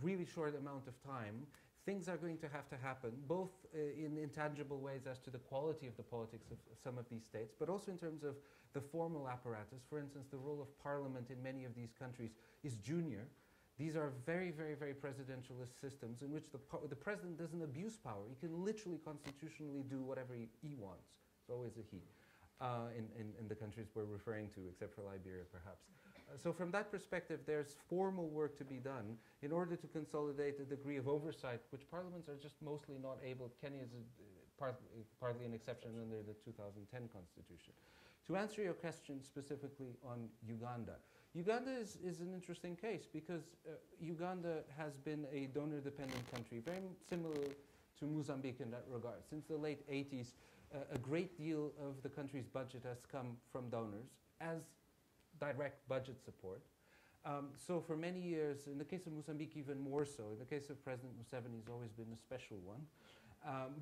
really short amount of time, things are going to have to happen, both in intangible ways as to the quality of the politics of some of these states, but also in terms of the formal apparatus. For instance, the role of parliament in many of these countries is junior. These are very, very, very presidentialist systems in which the president doesn't abuse power. He can literally constitutionally do whatever he wants. It's always a he in the countries we're referring to, except for Liberia, perhaps. So from that perspective, there's formal work to be done in order to consolidate a degree of oversight, which parliaments are just mostly not able. Kenya is partly an exception under the 2010 constitution. To answer your question specifically on Uganda, Uganda is an interesting case because Uganda has been a donor-dependent country, very similar to Mozambique in that regard. Since the late 80s, a great deal of the country's budget has come from donors as direct budget support. So for many years, in the case of Mozambique even more so, in the case of President Museveni has always been a special one.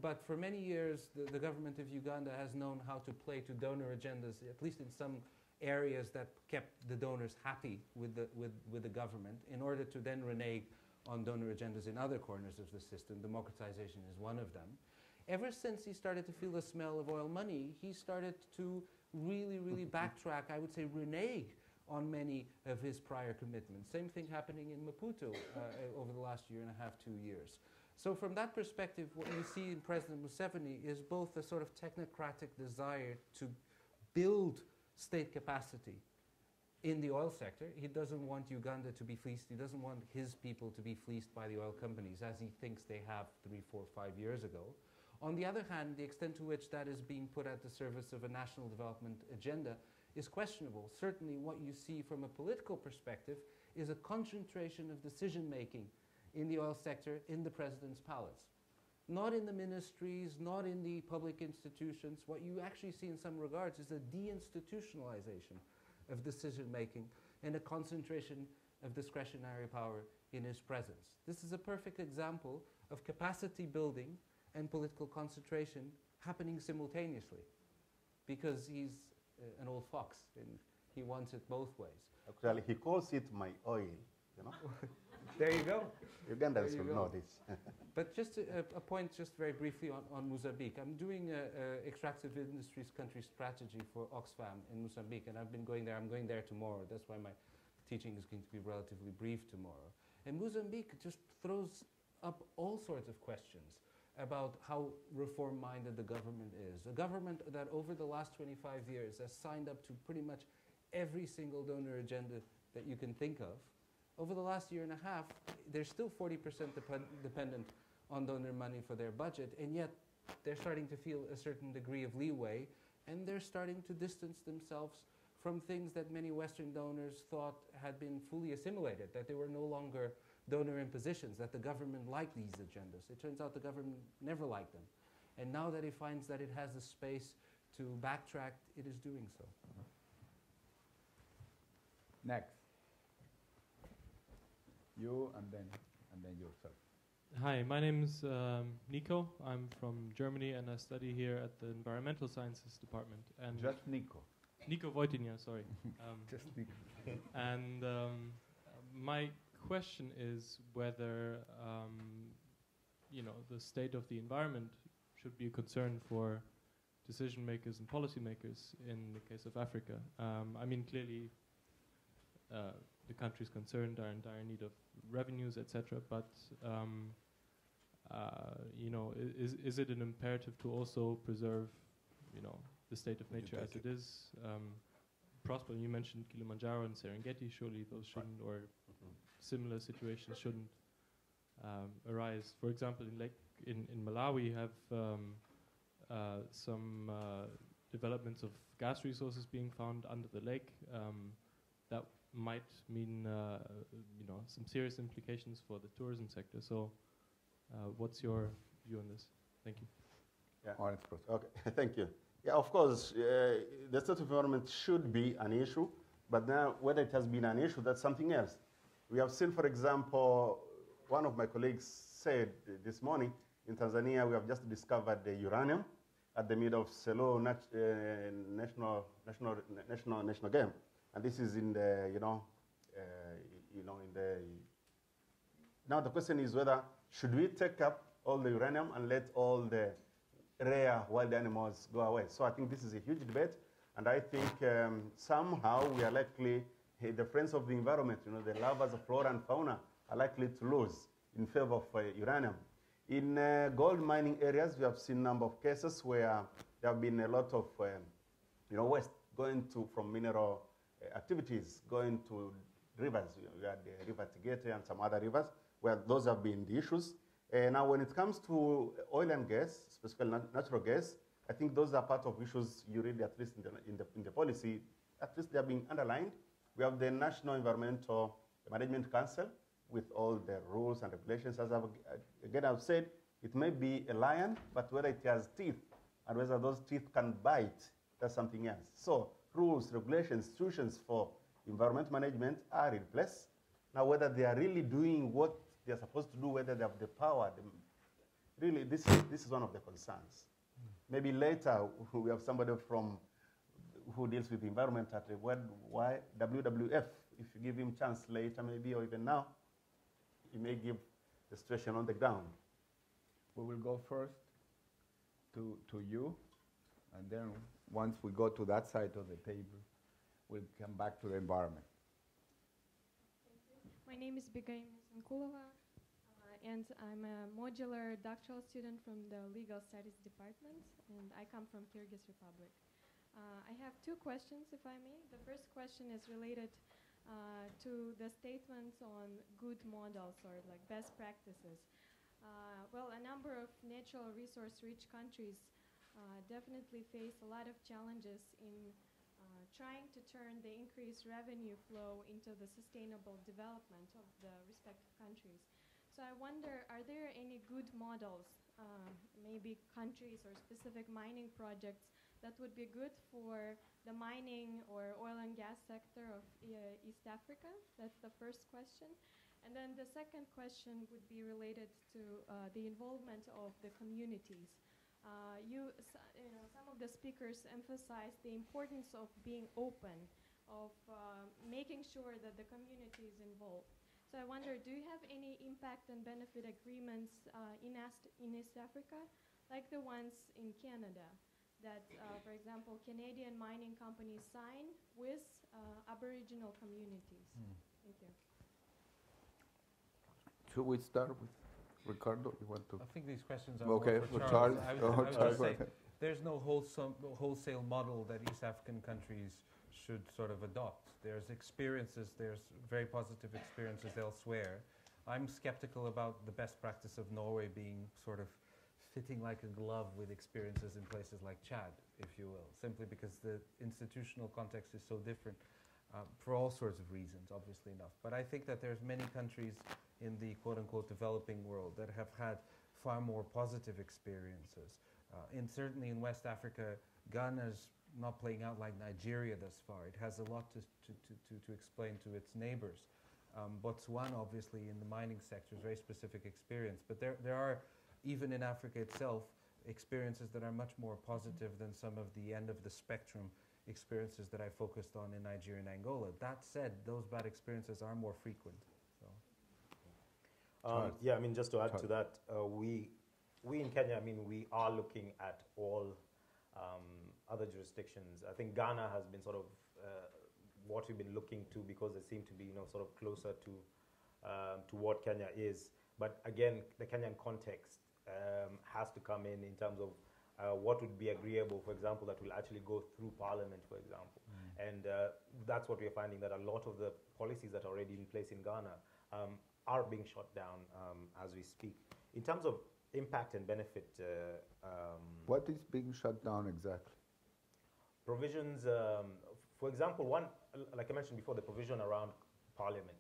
But for many years, the government of Uganda has known how to play to donor agendas, at least in some areas that kept the donors happy with the government, in order to then renege on donor agendas in other corners of the system. Democratization is one of them. Ever since he started to feel the smell of oil money, he started to really, really backtrack, I would say renege on many of his prior commitments. Same thing happening in Maputo over the last year and a half, 2 years. So from that perspective, what you see in President Museveni is both a sort of technocratic desire to build state capacity in the oil sector. He doesn't want Uganda to be fleeced. He doesn't want his people to be fleeced by the oil companies, as he thinks they have 3, 4, 5 years ago. On the other hand, the extent to which that is being put at the service of a national development agenda is questionable. Certainly what you see from a political perspective is a concentration of decision-making in the oil sector in the president's palace. Not in the ministries, not in the public institutions. What you actually see in some regards is a deinstitutionalization of decision-making and a concentration of discretionary power in his presence. This is a perfect example of capacity building and political concentration happening simultaneously, because he's an old fox and he wants it both ways. Actually, he calls it my oil, you know. There you go. Ugandans will know this. But just a point, just very briefly on Mozambique. I'm doing extractive industries country strategy for Oxfam in Mozambique, and I've been going there. I'm going there tomorrow. That's why my teaching is going to be relatively brief tomorrow. And Mozambique just throws up all sorts of questions about how reform-minded the government is. A government that over the last 25 years has signed up to pretty much every single donor agenda that you can think of. Over the last year and a half, they're still 40% dependent on donor money for their budget, and yet they're starting to feel a certain degree of leeway, and they're starting to distance themselves from things that many Western donors thought had been fully assimilated, that they were no longer donor impositions, that the government liked these agendas. It turns out the government never liked them. And now that it finds that it has the space to backtrack, it is doing so. Next. You and then yourself. Hi, my name is Nico. I'm from Germany and I study here at the Environmental Sciences Department. And just Nico. Nico Wojtynia, sorry. Just Nico. And my question is whether the state of the environment should be a concern for decision makers and policy makers in the case of Africa. I mean, clearly the countries concerned are in dire need of revenues, etc. But is it an imperative to also preserve, the state of nature as it is? Prosper, you mentioned Kilimanjaro and Serengeti. Surely those shouldn't, or similar situations shouldn't arise. For example, in Malawi, you have some developments of gas resources being found under the lake. That might mean some serious implications for the tourism sector. So, what's your view on this? Thank you. Yeah. Okay. Thank you. Yeah, of course, the state of environment should be an issue, but now whether it has been an issue, that's something else. We have seen, for example, one of my colleagues said this morning, in Tanzania, we have just discovered the uranium at the middle of Selo national game, and this is in the Now the question is whether should we take up all the uranium and let all the rare wild animals go away? So I think this is a huge debate, and I think somehow we are likely, the friends of the environment, the lovers of flora and fauna, are likely to lose in favor of uranium. In gold mining areas, we have seen a number of cases where there have been a lot of waste going from mineral activities going to rivers. We had the River Tigete and some other rivers where those have been the issues. Now, when it comes to oil and gas, specifically natural gas, I think those are part of issues you read, at least in the policy. At least they are being underlined. We have the National Environmental Management Council with all the rules and regulations. As I've said, it may be a lion, but whether it has teeth and whether those teeth can bite, that's something else. So rules, regulations, institutions for environment management are in place. Now, whether they are really doing what they're supposed to do, whether they have the power, really, this is one of the concerns. Maybe later we have somebody who deals with the environment at the WWF. If you give him a chance later, maybe, or even now, he may give the situation on the ground. We will go first to you, and then once we go to that side of the table, we'll come back to the environment. My name is Bigaim Sankulova, and I'm a modular doctoral student from the Legal Studies Department, and I come from Kyrgyz Republic. I have two questions, if I may. The first question is related to the statements on good models or like best practices. Well, a number of natural resource-rich countries definitely face a lot of challenges in trying to turn the increased revenue flow into the sustainable development of the respective countries. So I wonder, are there any good models, maybe countries or specific mining projects that would be good for the mining or oil and gas sector of East Africa? That's the first question. And then the second question would be related to the involvement of the communities. Some of the speakers emphasized the importance of being open, of making sure that the community is involved. So I wonder, do you have any impact and benefit agreements in East Africa, like the ones in Canada, that, for example, Canadian mining companies sign with Aboriginal communities? Thank you. Should we start with Ricardo? You want to? I think these questions are okay more for Charles. I was Charles, say, there's no wholesale model that East African countries should sort of adopt. There's experiences, there's very positive experiences elsewhere. I'm skeptical about the best practice of Norway being sort of fitting like a glove with experiences in places like Chad, if you will, simply because the institutional context is so different for all sorts of reasons, obviously enough. But I think that there's many countries in the quote-unquote developing world that have had far more positive experiences. Certainly in West Africa, Ghana's not playing out like Nigeria thus far. It has a lot to explain to its neighbors. Botswana, obviously, in the mining sector is very specific experience. But there are, even in Africa itself, experiences that are much more positive than some of the end of the spectrum experiences that I focused on in Nigeria and Angola. That said, those bad experiences are more frequent. So. Yeah, I mean, just to add to that, we in Kenya, I mean, we are looking at all other jurisdictions. I think Ghana has been sort of what we've been looking to because they seem to be, sort of closer to what Kenya is. But again, the Kenyan context has to come in terms of what would be agreeable, for example, that will actually go through Parliament, for example. And that's what we're finding, that a lot of the policies that are already in place in Ghana are being shut down as we speak. In terms of impact and benefit. What is being shut down exactly? Provisions, for example, one, like I mentioned before, the provision around Parliament.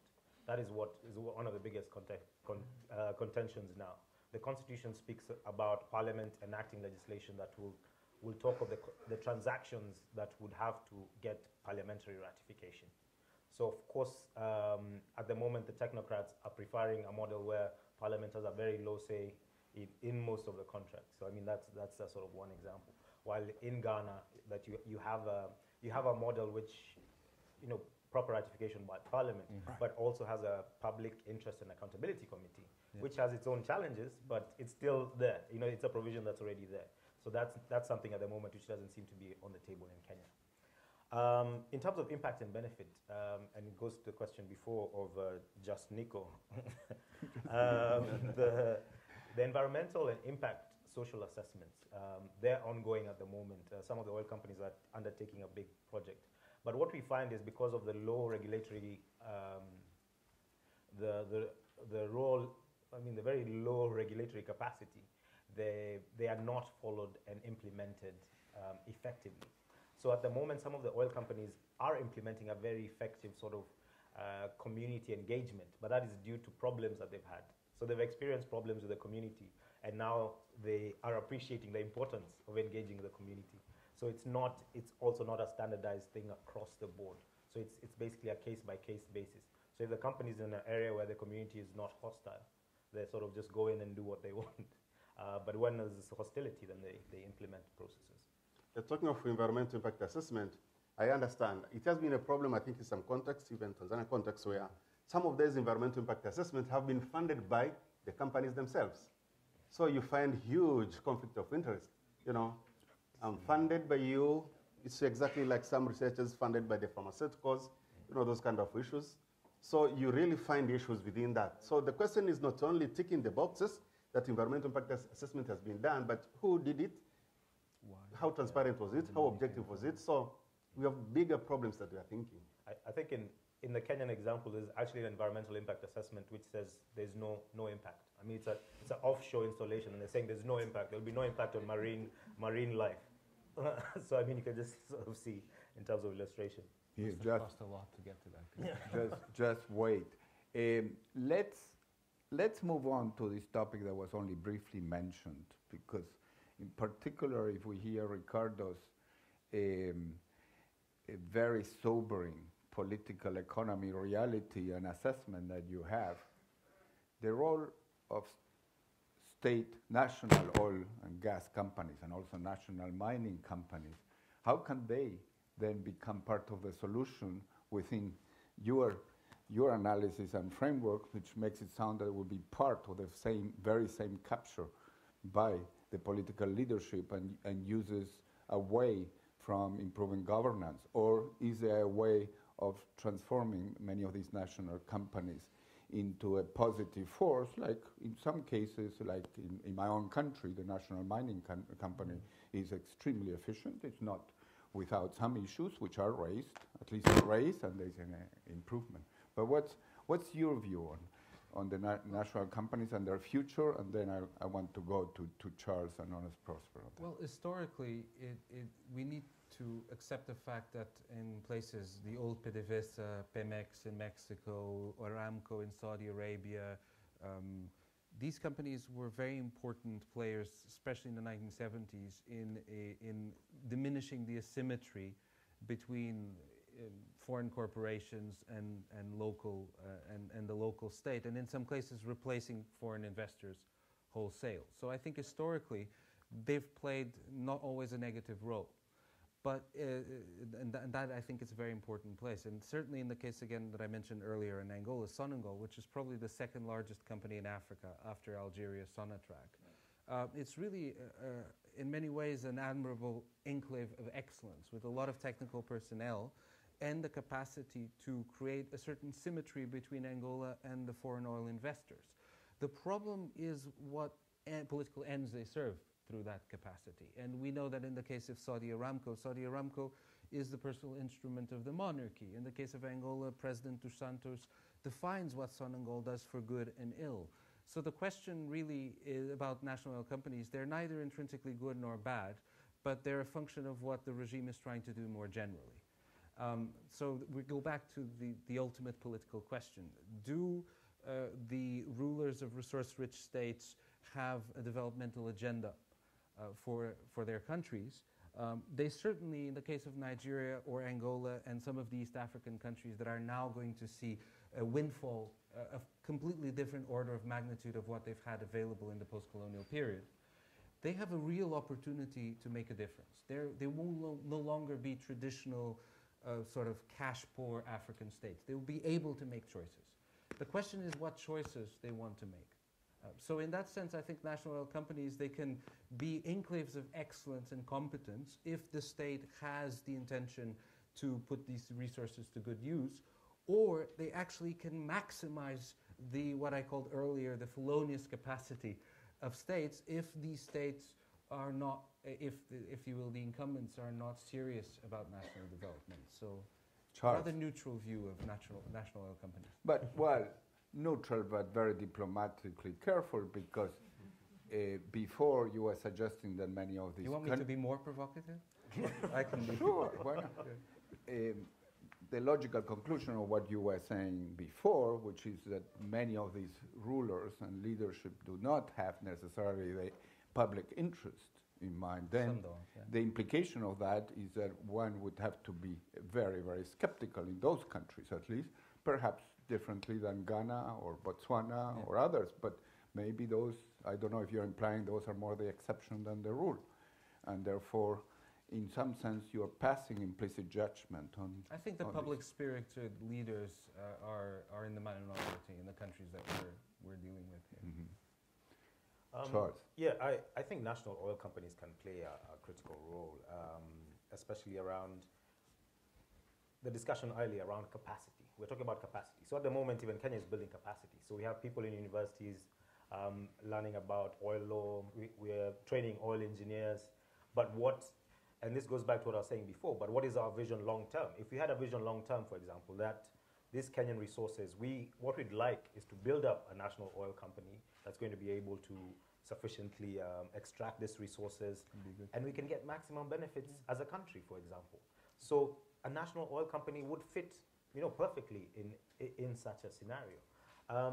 That is what is one of the biggest contentions now. The Constitution speaks about Parliament enacting legislation that will talk of the transactions that would have to get parliamentary ratification. So of course, at the moment, the technocrats are preferring a model where parliament has a very low say in most of the contracts. So I mean, that's a sort of one example. While in Ghana, that you have a model which, you know, proper ratification by parliament, but also has a public interest and accountability committee, which has its own challenges, but it's still there. You know, it's a provision that's already there. So that's something at the moment which doesn't seem to be on the table in Kenya. In terms of impact and benefit, and it goes to the question before of just Nico, the environmental and impact social assessments, they're ongoing at the moment. Some of the oil companies are undertaking a big project. But what we find is because of the low regulatory, the very low regulatory capacity, they are not followed and implemented effectively. So at the moment, some of the oil companies are implementing a very effective sort of community engagement, but that is due to problems that they've had. So they've experienced problems with the community, and now they are appreciating the importance of engaging the community. So it's also not a standardized thing across the board. So it's basically a case-by-case basis. So if the company is in an area where the community is not hostile, they sort of just go in and do what they want. But when there's hostility, then they implement processes. Talking of environmental impact assessment, I understand. It has been a problem, I think, in some contexts, even Tanzania context, where some of these environmental impact assessments have been funded by the companies themselves. So you find huge conflict of interest. You know, I'm funded by you. It's exactly like some researchers funded by the pharmaceuticals, you know, those kind of issues. So you really find issues within that. So the question is not only ticking the boxes that environmental impact assessment has been done, but who did it? Why? How transparent was it? How objective was it? So we have bigger problems that we are thinking. I think in the Kenyan example, there's actually an environmental impact assessment which says there's no impact. I mean, it's an offshore installation, and they're saying there's no impact. There'll be no impact on marine life. So I mean, you can just sort of see in terms of illustration. Yeah, It cost a lot to get to that. just wait. Let's move on to this topic that was only briefly mentioned, because in particular, if we hear Ricardo's a very sobering political economy reality and assessment that you have, the role of state, national oil and gas companies, and also national mining companies, how can they then become part of the solution within your analysis and framework, which makes it sound that it will be part of the very same capture by the political leadership and uses away from improving governance? Or is there a way of transforming many of these national companies into a positive force, like in some cases, like in my own country, the national mining company is extremely efficient. It's not without some issues which are raised, at least raised, and there's an improvement. But what's your view on the national companies and their future? And then I want to go to Charles and Honest Prosper. Well, historically, we need to accept the fact that in places, the old PDVSA, Pemex in Mexico, Aramco in Saudi Arabia, these companies were very important players, especially in the 1970s, in diminishing the asymmetry between foreign corporations and local and the local state, and in some cases replacing foreign investors wholesale. So I think historically they've played not always a negative role, but and that I think is a very important place. And certainly in the case again that I mentioned earlier in Angola, Sonangol, which is probably the second largest company in Africa after Algeria, Sonatrach. It's really in many ways an admirable enclave of excellence with a lot of technical personnel and the capacity to create a certain symmetry between Angola and the foreign oil investors. The problem is what political ends they serve through that capacity. And we know that in the case of Saudi Aramco is the personal instrument of the monarchy. In the case of Angola, President dos Santos defines what Sonangol does for good and ill. So the question really is about national oil companies. They're neither intrinsically good nor bad, but they're a function of what the regime is trying to do more generally. So we go back to the ultimate political question. Do the rulers of resource-rich states have a developmental agenda for their countries, They certainly, in the case of Nigeria or Angola and some of the East African countries that are now going to see a windfall, a completely different order of magnitude of what they've had available in the post-colonial period, they have a real opportunity to make a difference. They will no longer be traditional sort of cash-poor African states. They will be able to make choices. The question is what choices they want to make. So in that sense, I think national oil companies, they can be enclaves of excellence and competence if the state has the intention to put these resources to good use, or they actually can maximize what I called earlier, the felonious capacity of states if these states are not, if you will, the incumbents are not serious about national development. So rather neutral view of national oil companies. But, well, neutral but very diplomatically careful, because before you were suggesting that many of these... You want me to be more provocative? I can be. Sure, why not? The logical conclusion of what you were saying before, which is that many of these rulers and leadership do not have necessarily the public interest in mind, then the implication of that is that one would have to be very, very skeptical in those countries, at least, perhaps differently than Ghana or Botswana or others, but maybe those, I don't know if you're implying those are more the exception than the rule, and therefore in some sense you're passing implicit judgment on... I think the public-spirited leaders are in the minority in the countries that we're dealing with here. Soares. Yeah, I think national oil companies can play a critical role, especially around the discussion earlier around capacity. We're talking about capacity. So at the moment, even Kenya is building capacity. So we have people in universities learning about oil law. We're training oil engineers. But and this goes back to what I was saying before, but what is our vision long term? If we had a vision long term, for example, that these Kenyan resources, what we'd like is to build up a national oil company that's going to be able to sufficiently extract these resources, and we can get maximum benefits as a country, for example. So a national oil company would fit, perfectly in such a scenario.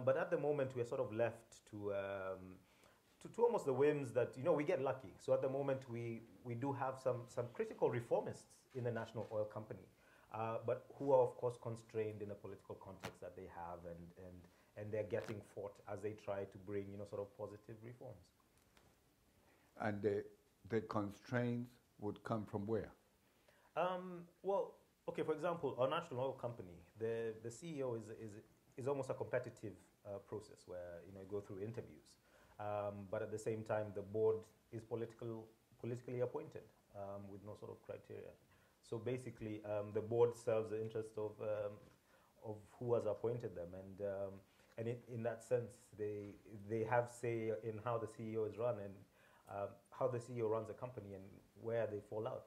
But at the moment, we're sort of left to almost the whims that, we get lucky. So at the moment, we do have some critical reformists in the national oil company, but who are, of course, constrained in the political context that they have, and they're getting fought as they try to bring, sort of positive reforms. And the constraints would come from where? Well, okay, for example, our national oil company, the CEO is almost a competitive process where, you go through interviews. But at the same time, the board is politically appointed with no sort of criteria. So basically, the board serves the interest of who has appointed them, and in that sense, they have say in how the CEO is run and how the CEO runs a company and where they fall out.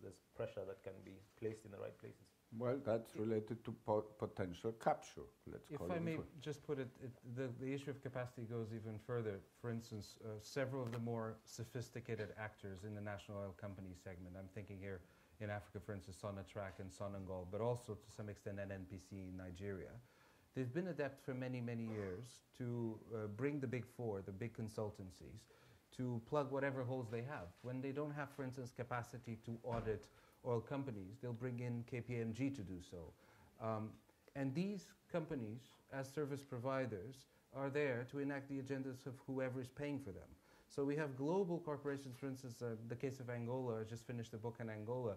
There's pressure that can be placed in the right places. Well, that's related to potential capture, let's call it. If I may just put it, the issue of capacity goes even further. For instance, several of the more sophisticated actors in the national oil company segment, I'm thinking here in Africa, for instance, Sonatrach and Sonangol, but also to some extent NNPC in Nigeria, they've been adept for many, many years to bring the big four, the big consultancies, to plug whatever holes they have. When they don't have, for instance, capacity to audit oil companies, they'll bring in KPMG to do so. And these companies, as service providers, are there to enact the agendas of whoever is paying for them. So we have global corporations, for instance, the case of Angola, I just finished a book on Angola.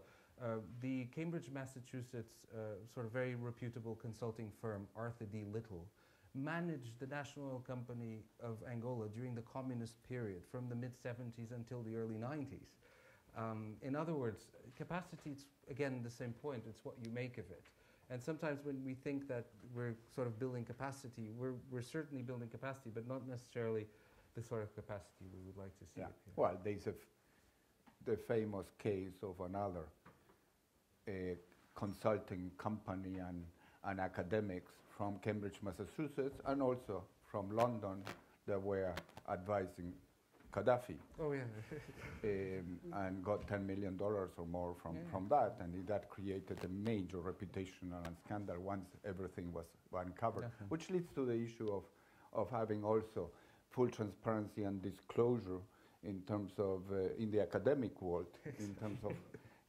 The Cambridge, Massachusetts, sort of very reputable consulting firm, Arthur D. Little, managed the national oil company of Angola during the communist period from the mid-70s until the early 90s. In other words, capacity, it's again the same point, it's what you make of it. And sometimes when we think that we're sort of building capacity, we're certainly building capacity, but not necessarily the sort of capacity we would like to see. Well, there's the famous case of another consulting company and academics from Cambridge, Massachusetts, and also from London that were advising Gaddafi. Oh, yeah. And got $10 million or more from that, and that created a major reputational scandal once everything was uncovered, which leads to the issue of having also full transparency and disclosure in terms of, in the academic world, in terms of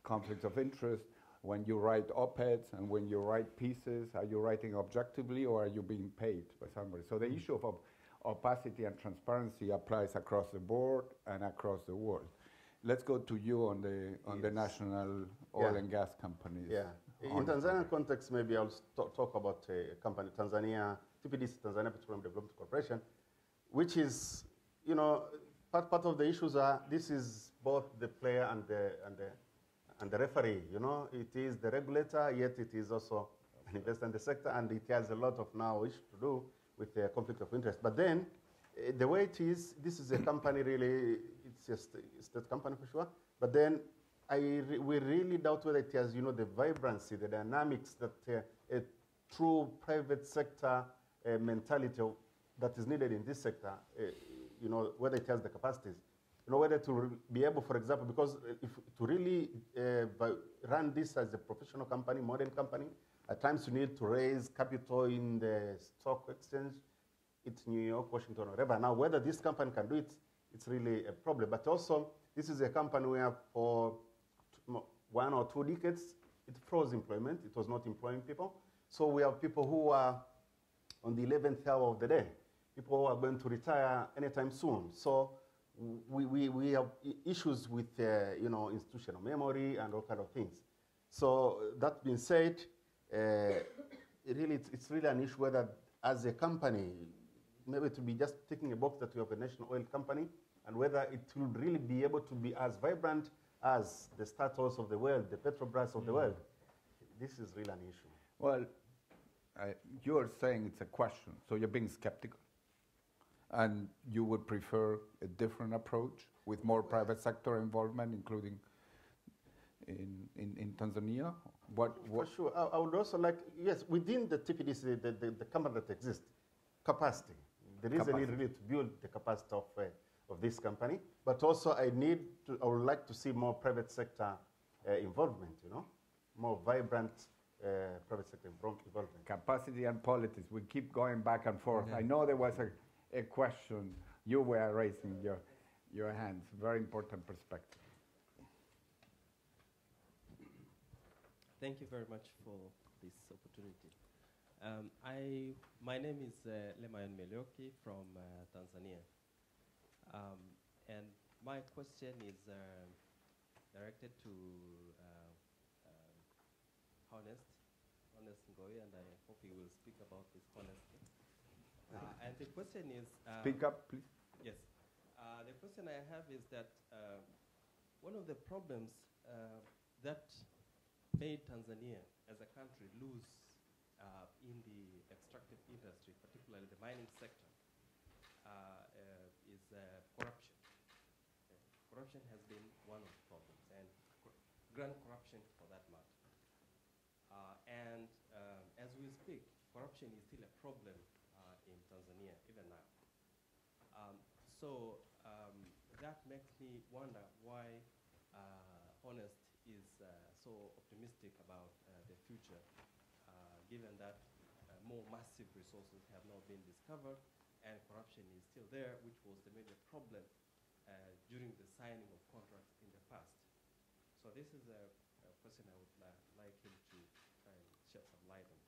conflicts of interest. When you write op-eds and when you write pieces, are you writing objectively or are you being paid by somebody? So the issue of opacity and transparency applies across the board and across the world. Let's go to you on the national oil and gas companies. Yeah. In Tanzanian context, maybe I'll talk about a company, Tanzania, TPDC, Tanzania Petroleum Development Corporation, which is, you know, part of the issues are this is both the player and the referee. You know, it is the regulator, yet it is also an investor in the sector, and it has a lot of now issues to do with the conflict of interest. But then, the way it is, this is a company really, it's just a state company for sure. But then, we really doubt whether it has, you know, the vibrancy, the dynamics that a true private sector mentality that is needed in this sector, you know, whether it has the capacities. You know, whether to be able, for example, because if to really run this as a professional company, modern company, at times you need to raise capital in the stock exchange. It's New York, Washington, or whatever. Now, whether this company can do it, it's really a problem. But also, this is a company where for 1 or 2 decades, it froze employment. It was not employing people. So we have people who are on the 11th hour of the day, people who are going to retire anytime soon. So we have issues with, you know, institutional memory and all kind of things. So that being said, it's really an issue whether, as a company, maybe to be just taking a box that you have a national oil company, and whether it will really be able to be as vibrant as the Statoils of the world, the Petrobras of the world. This is really an issue. Well, you're saying it's a question, so you're being skeptical. And you would prefer a different approach with more private sector involvement, including in Tanzania? What? For sure. I would also like, yes, within the TPDC, the company that exists, capacity. There is a need really to build the capacity of this company, but also I would like to see more private sector involvement, you know, more vibrant private sector involvement. Capacity and politics, we keep going back and forth. I know there was a question, you were raising your hands, very important perspective. Thank you very much for this opportunity. My name is Lemayon Melioki from Tanzania. And my question is directed to Honest Ngowi, and I hope he will speak about this honestly. And the question is... Speak up, please. Yes. The question I have is that one of the problems that made Tanzania as a country lose in the extractive industry, particularly the mining sector, is corruption. Corruption has been one of the problems, and grand corruption for that matter. And as we speak, corruption is still a problem in Tanzania, even now. So that makes me wonder why Honest is so optimistic about the future, given that more massive resources have not been discovered and corruption is still there, which was the major problem during the signing of contracts in the past. So this is a question I would like him to try and shed some light on.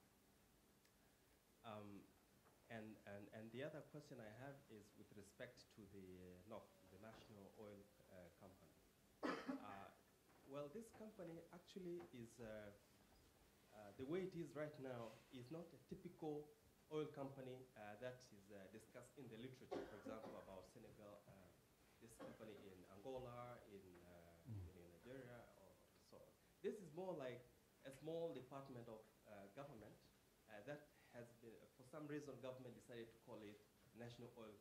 And the other question I have is with respect to the NOC, the National Oil Company. Well, this company actually is, the way it is right now, is not a typical oil company that is discussed in the literature, for example, about Senegal, this company in Angola, in Nigeria, or so on. This is more like a small department of government that has been, for some reason, government decided to call it National Oil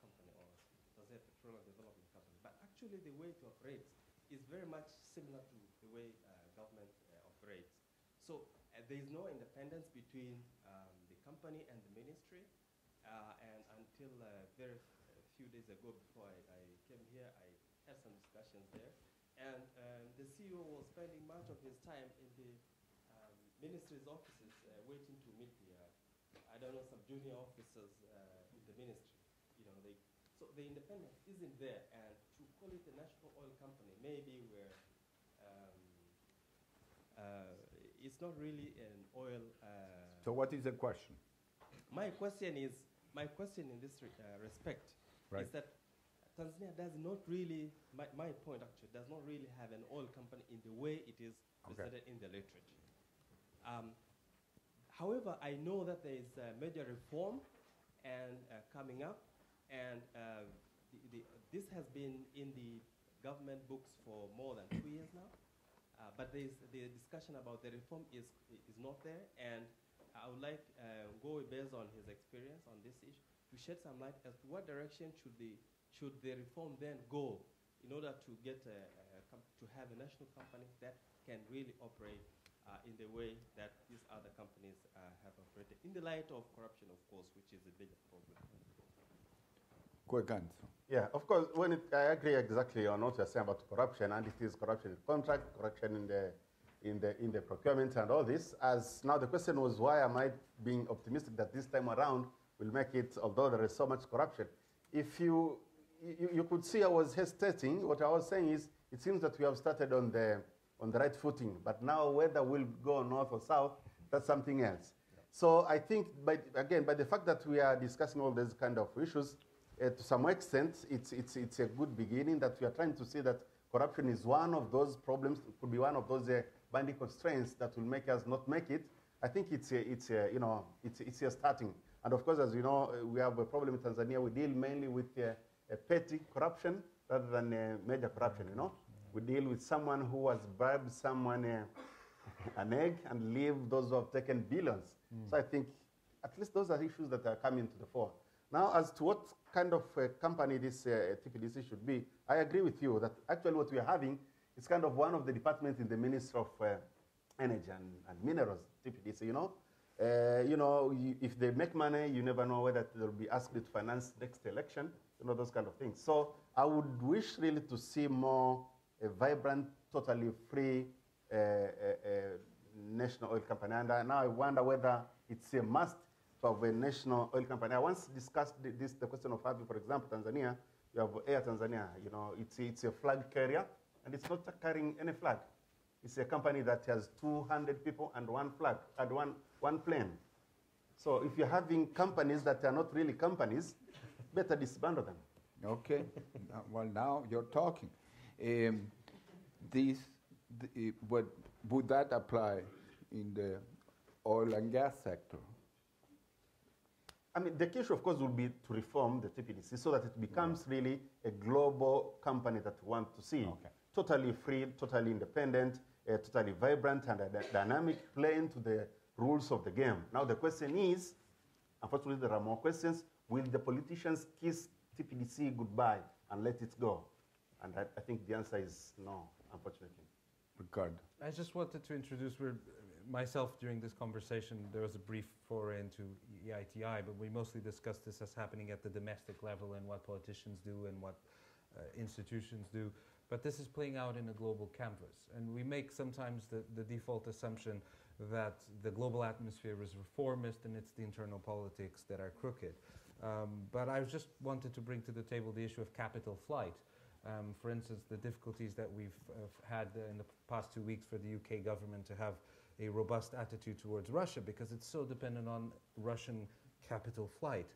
Company or Tanzania Petroleum Development Company. But actually, the way it operates is very much similar to the way government operates. So there is no independence between the company and the ministry. And until very few days ago, before I came here, I had some discussions there. And the CEO was spending much of his time in the ministry's offices waiting to meet the, I don't know, some junior officers in the ministry. You know, so the independence isn't there. And to call it a national oil company, maybe where it's not really an oil. So what is the question? My question in this respect is that Tanzania does not really, my point actually, does not really have an oil company in the way it is presented in the literature. However, I know that there is a major reform and coming up, and this has been in the government books for more than 2 years now. But the discussion about the reform is not there, and I would like Ngowi, based on his experience on this issue, to shed some light as to what direction should the reform then go in order to get to have a national company that can really operate in the way that these other companies have operated, in the light of corruption, of course, which is a bigger problem. Quick answer. Yeah, of course, I agree exactly on what you're saying about corruption, and it is corruption in contract, corruption in the procurement and all this. As now the question was, why am I being optimistic that this time around we'll make it, although there is so much corruption? If you could see I was hesitating. What I was saying is, it seems that we have started on the right footing, but now whether we'll go north or south, that's something else. Yeah. So I think, by the fact that we are discussing all these kind of issues, to some extent, it's a good beginning that we are trying to see that corruption is one of those problems, could be one of those binding constraints that will make us not make it. I think it's a starting. And of course, as you know, we have a problem in Tanzania. We deal mainly with a petty corruption rather than a major corruption, you know. We deal with someone who has bribed someone an egg and leave those who have taken billions. So I think at least those are issues that are coming to the fore. Now, as to what kind of company this TPDC should be, I agree with you that actually what we are having is kind of one of the departments in the Ministry of Energy and Minerals, TPDC, you know. If they make money, you never know whether they'll be asked to finance next election, you know, those kind of things. So I would wish really to see more a vibrant, totally free national oil company. And now I wonder whether it's a must of a national oil company. I once discussed the question of having, for example, Tanzania. You have Air Tanzania. You know, it's a flag carrier, and it's not carrying any flag. It's a company that has 200 people and one flag and one plane. So if you're having companies that are not really companies, better disband them. Okay. Well, now you're talking. Would that apply in the oil and gas sector? I mean, the issue, of course, will be to reform the TPDC so that it becomes really a global company that we want to see. Okay. Totally free, totally independent, totally vibrant, and a dynamic, playing to the rules of the game. Now, the question is, unfortunately, there are more questions. Will the politicians kiss TPDC goodbye and let it go? And I think the answer is no, unfortunately. Ricardo. I just wanted to introduce myself during this conversation. There was a brief foray into EITI, but we mostly discussed this as happening at the domestic level and what politicians do and what institutions do. But this is playing out in a global canvas. And we make sometimes the default assumption that the global atmosphere is reformist and it's the internal politics that are crooked. But I just wanted to bring to the table the issue of capital flight. For instance, the difficulties that we've had in the past 2 weeks for the UK government to have a robust attitude towards Russia because it's so dependent on Russian capital flight.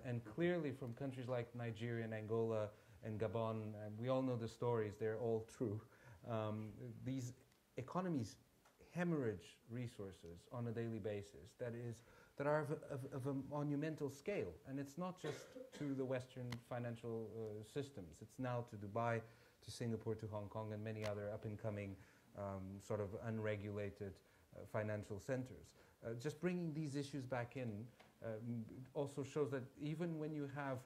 And clearly from countries like Nigeria and Angola and Gabon, and we all know the stories, they're all true. These economies hemorrhage resources on a daily basis that are of a monumental scale. And it's not just to the Western financial systems. It's now to Dubai, to Singapore, to Hong Kong, and many other up-and-coming sort of unregulated financial centers. Just bringing these issues back in also shows that even when you have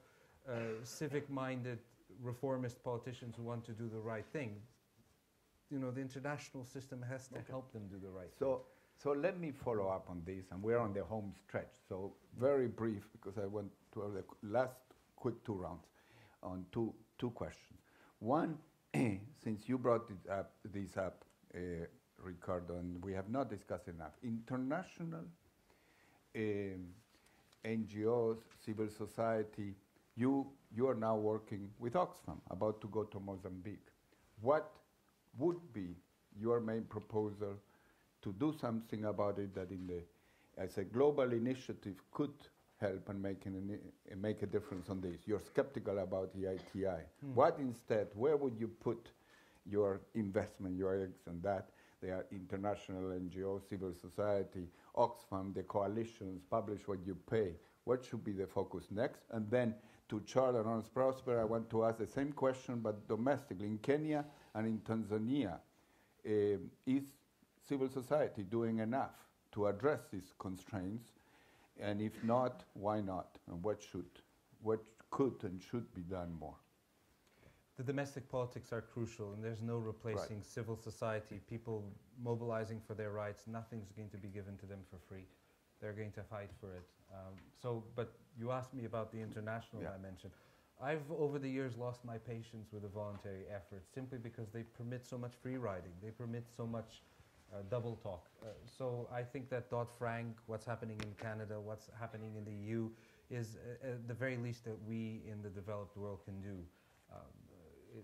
civic-minded reformist politicians who want to do the right thing, you know, the international system has to help them do the right thing. So let me follow up on this, and we're on the home stretch. So very brief, because I want to have the last quick 2 rounds on two questions. One, since you brought this up, Ricardo, and we have not discussed enough, international NGOs, civil society, You are now working with Oxfam, about to go to Mozambique. What would be your main proposal to do something about it that as a global initiative could help and make a difference on this? You're skeptical about the ITI. What instead, where would you put your investment, your eggs and that? They are international NGOs, civil society, Oxfam, the coalitions, publish what you pay. What should be the focus next? And then to Charles and Honest Prosper, I want to ask the same question, but domestically. In Kenya and in Tanzania, is civil society doing enough to address these constraints? And if not, why not? And what could and should be done more? The domestic politics are crucial, and there's no replacing civil society, people mobilizing for their rights. Nothing's going to be given to them for free. They're going to fight for it. But you asked me about the international dimension. I've, over the years, lost my patience with the voluntary efforts simply because they permit so much free riding. They permit so much double talk. So I think that Dodd-Frank, what's happening in Canada, what's happening in the EU, is the very least that we in the developed world can do.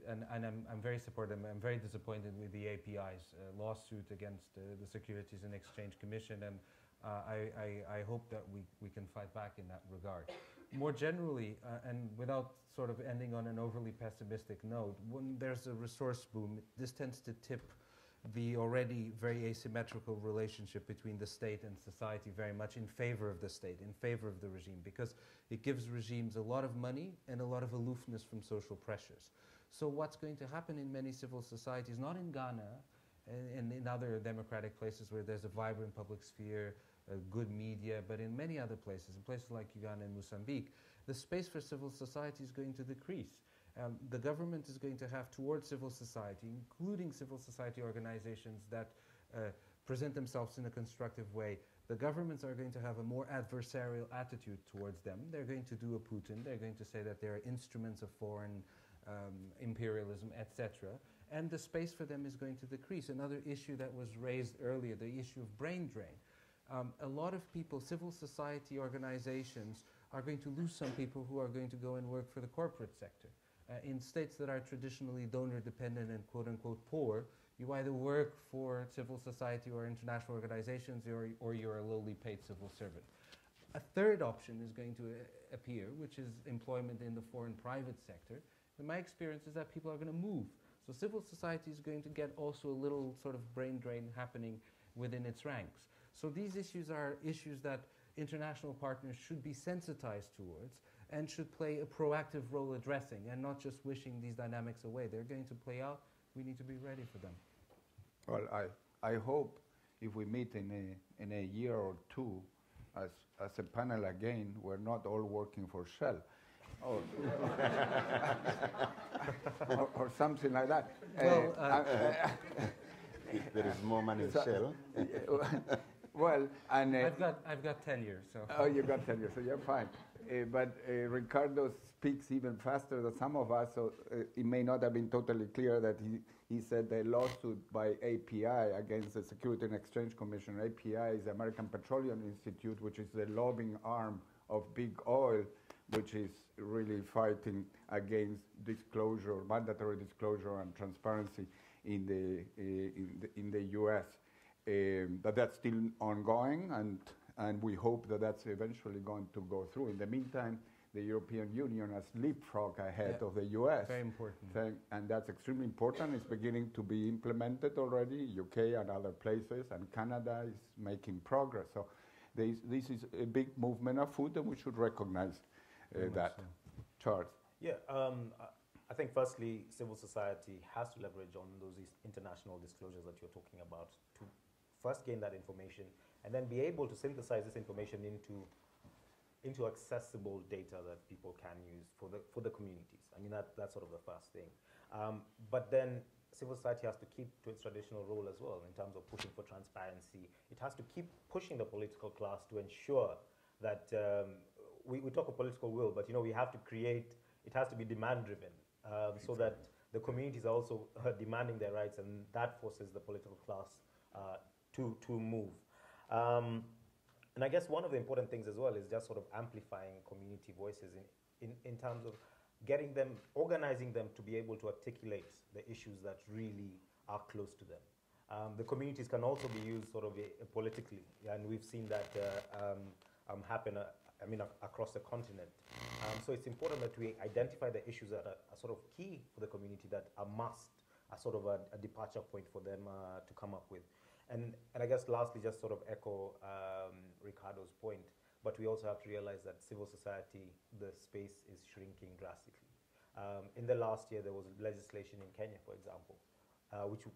And I'm very supportive. I'm very disappointed with the API's lawsuit against the Securities and Exchange Commission, and I hope that we can fight back in that regard. More generally, and without sort of ending on an overly pessimistic note, when there's a resource boom, this tends to tip the already very asymmetrical relationship between the state and society very much in favor of the state, in favor of the regime, because it gives regimes a lot of money and a lot of aloofness from social pressures. So what's going to happen in many civil societies, not in Ghana and in other democratic places where there's a vibrant public sphere, good media, but in many other places, in places like Uganda and Mozambique, the space for civil society is going to decrease. The government is going to have towards civil society, including civil society organizations that present themselves in a constructive way, the governments are going to have a more adversarial attitude towards them. They're going to do a Putin. They're going to say that they're instruments of foreign imperialism, etc. And the space for them is going to decrease. Another issue that was raised earlier, the issue of brain drain. A lot of people, civil society organizations, are going to lose some people who are going to go and work for the corporate sector. In states that are traditionally donor-dependent and quote-unquote poor, you either work for civil society or international organizations or you're a lowly paid civil servant. A third option is going to appear, which is employment in the foreign private sector. And my experience is that people are going to move. So civil society is going to get also a little sort of brain drain happening within its ranks. So these issues are issues that international partners should be sensitized towards and should play a proactive role addressing and not just wishing these dynamics away. They're going to play out. We need to be ready for them. Well, I hope if we meet in a year or two as a panel again, we're not all working for Shell. Or something like that. Well, there is more money in Shell. Well, and I've got tenure, so. Oh, you got tenure, so you're fine. But Ricardo speaks even faster than some of us, so it may not have been totally clear that he said the lawsuit by API against the Security and Exchange Commission. API is the American Petroleum Institute, which is the lobbying arm of big oil, which is really fighting against disclosure, mandatory disclosure and transparency in the U.S. But that's still ongoing, and we hope that that's eventually going to go through. In the meantime, the European Union has leapfrog ahead of the U.S. Very important. And that's extremely important. It's beginning to be implemented already, UK and other places, and Canada is making progress. So this is a big movement of food, and we should recognize that. So. Charles? Yeah, I think firstly, civil society has to leverage on those international disclosures that you're talking about to first gain that information and then be able to synthesize this information into accessible data that people can use for the communities. I mean, that's sort of the first thing. But then civil society has to keep to its traditional role as well in terms of pushing for transparency. It has to keep pushing the political class to ensure that we talk of political will, but we have to create, it has to be demand-driven so that the communities are also demanding their rights, and that forces the political class to move. And I guess one of the important things as well is just sort of amplifying community voices in terms of getting them, organizing them to be able to articulate the issues that really are close to them. The communities can also be used sort of politically, and we've seen that happen, across the continent. So it's important that we identify the issues that are sort of key for the community, that are sort of a departure point for them to come up with. And I guess lastly, just sort of echo Ricardo's point, but we also have to realize that civil society, the space is shrinking drastically. In the last year, there was legislation in Kenya, for example,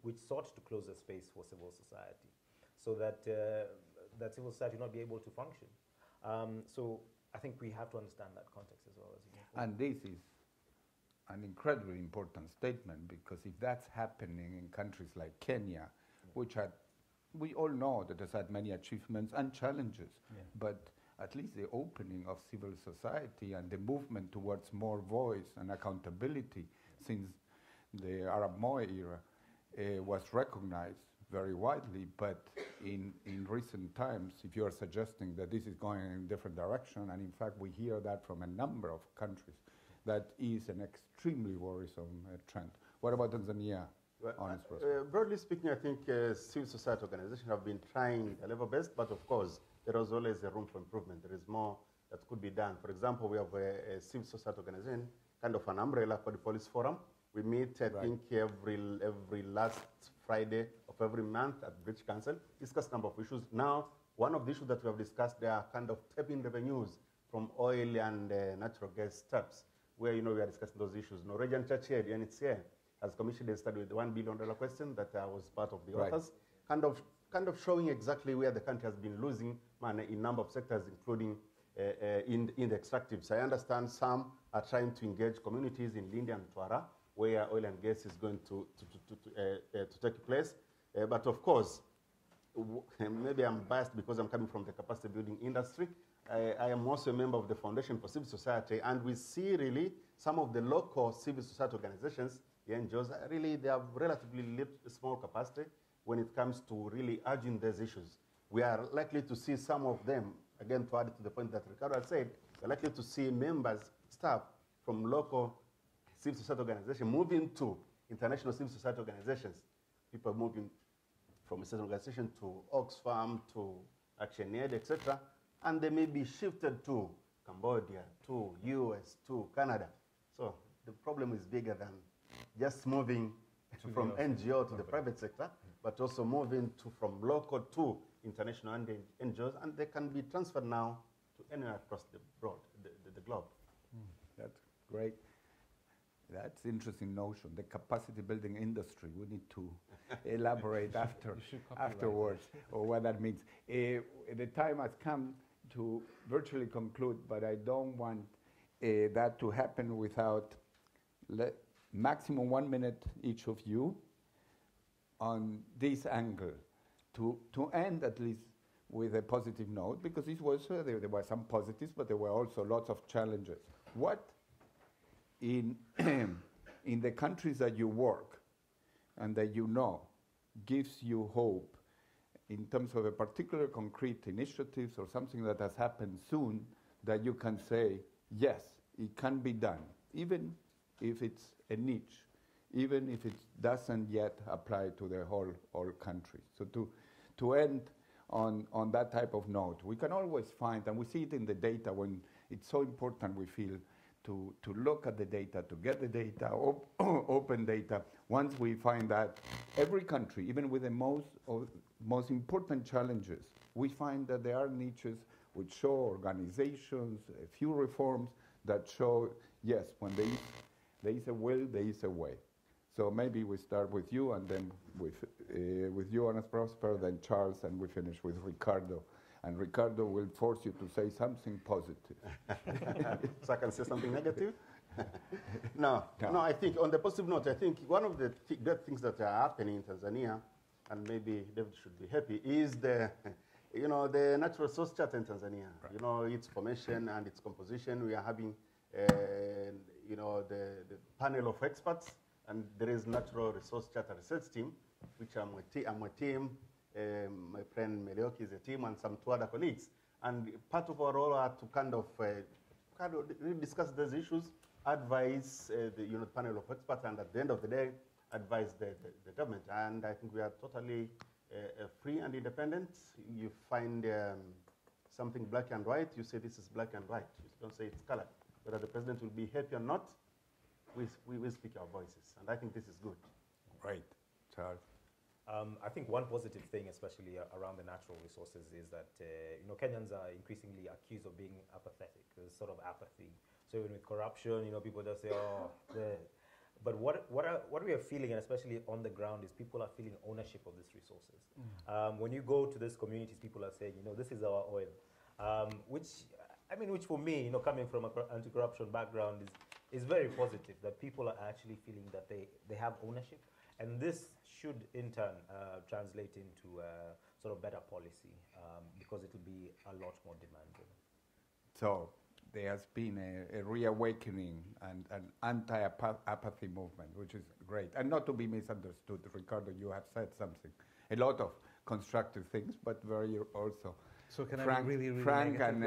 which sought to close the space for civil society, so that that civil society will not be able to function. So I think we have to understand that context as well. And this is an incredibly important statement, because if that's happening in countries like Kenya, which we all know that has had many achievements and challenges, but at least the opening of civil society and the movement towards more voice and accountability since the Arab Moi era was recognized very widely. But in recent times, if you are suggesting that this is going in a different direction, and in fact we hear that from a number of countries, that is an extremely worrisome trend. What about Tanzania? Well, broadly speaking, I think civil society organizations have been trying a level best, but of course, there is always a room for improvement. There is more that could be done. For example, we have a civil society organization, kind of an umbrella called the Police Forum. We meet, I think, every last Friday of every month at British Council, discuss a number of issues. Now, one of the issues that we have discussed, they are kind of tapping revenues from oil and natural gas taps, where, we are discussing those issues. Norwegian Church here, the UNHCR, has commissioned a study with the $1 billion question that I was part of the authors, kind of showing exactly where the country has been losing money in a number of sectors, including in the extractives. I understand some are trying to engage communities in Lindi and Twara, where oil and gas is going to take place. But of course, maybe I'm biased because I'm coming from the capacity building industry. I am also a member of the Foundation for Civil Society, and we see really some of the local civil society organizations, the NGOs, really they have relatively small capacity when it comes to really urging these issues. We are likely to see some of them, again to add to the point that Ricardo said, we're likely to see members, staff from local civil society organizations moving to international civil society organizations, people moving from a certain organization to Oxfam, to ActionAid, etc., and they may be shifted to Cambodia, to US, to Canada. So the problem is bigger than just moving from NGO to the private sector, but also moving from local to international and NGOs, and they can be transferred now to anywhere across the globe. That's great. That's an interesting notion, the capacity building industry. We need to elaborate afterwards or what that means. The time has come to virtually conclude, but I don't want that to happen without maximum 1 minute each of you on this angle, to end at least with a positive note, because this was, there were some positives, but there were also lots of challenges. What in the countries that you work and that you know gives you hope in terms of a particular concrete initiatives or something that has happened soon that you can say, yes, it can be done, even if it's a niche, even if it doesn't yet apply to the whole country. So to end on that type of note, we can always find, and we see it in the data when it's so important, we feel, to look at the data, to get the data, open data. Once we find that every country, even with the most important challenges, we find that there are niches which show organizations, a few reforms that show, yes, when there is a will, there is a way. So maybe we start with you, and then with you, Honest Prosper, then Charles, and we finish with Ricardo. And Ricardo will force you to say something positive. So I can say something negative? No, I think on the positive note, I think one of the great things that are happening in Tanzania, and maybe David should be happy, is the natural resource charter in Tanzania. Right. Its formation and its composition. We are having, the panel of experts, and there is natural resource charter research team, which I'm a team. My friend Melioki is a team, and some two other colleagues. And part of our role are to kind of Ricardo, really discuss those issues, advise the panel of experts, and at the end of the day, advise the government. And I think we are totally free and independent. You find something black and white, you say this is black and white. You don't say it's color. Whether the president will be happy or not, we will speak our voices. And I think this is good. Right. Charles? I think one positive thing, especially around the natural resources, is that Kenyans are increasingly accused of being apathetic. There's sort of apathy. So even with corruption, people just say, "Oh." But what we are feeling, and especially on the ground, is people are feeling ownership of these resources. When you go to these communities, people are saying, this is our oil, which for me, coming from an anti-corruption background, is very positive. That people are actually feeling that they have ownership. And this should, in turn, translate into sort of better policy because it will be a lot more demand-driven. So there has been a reawakening and an anti-apathy movement, which is great. And not to be misunderstood, Ricardo, you have said something. A lot of constructive things, but very also so can frank, I be really frank and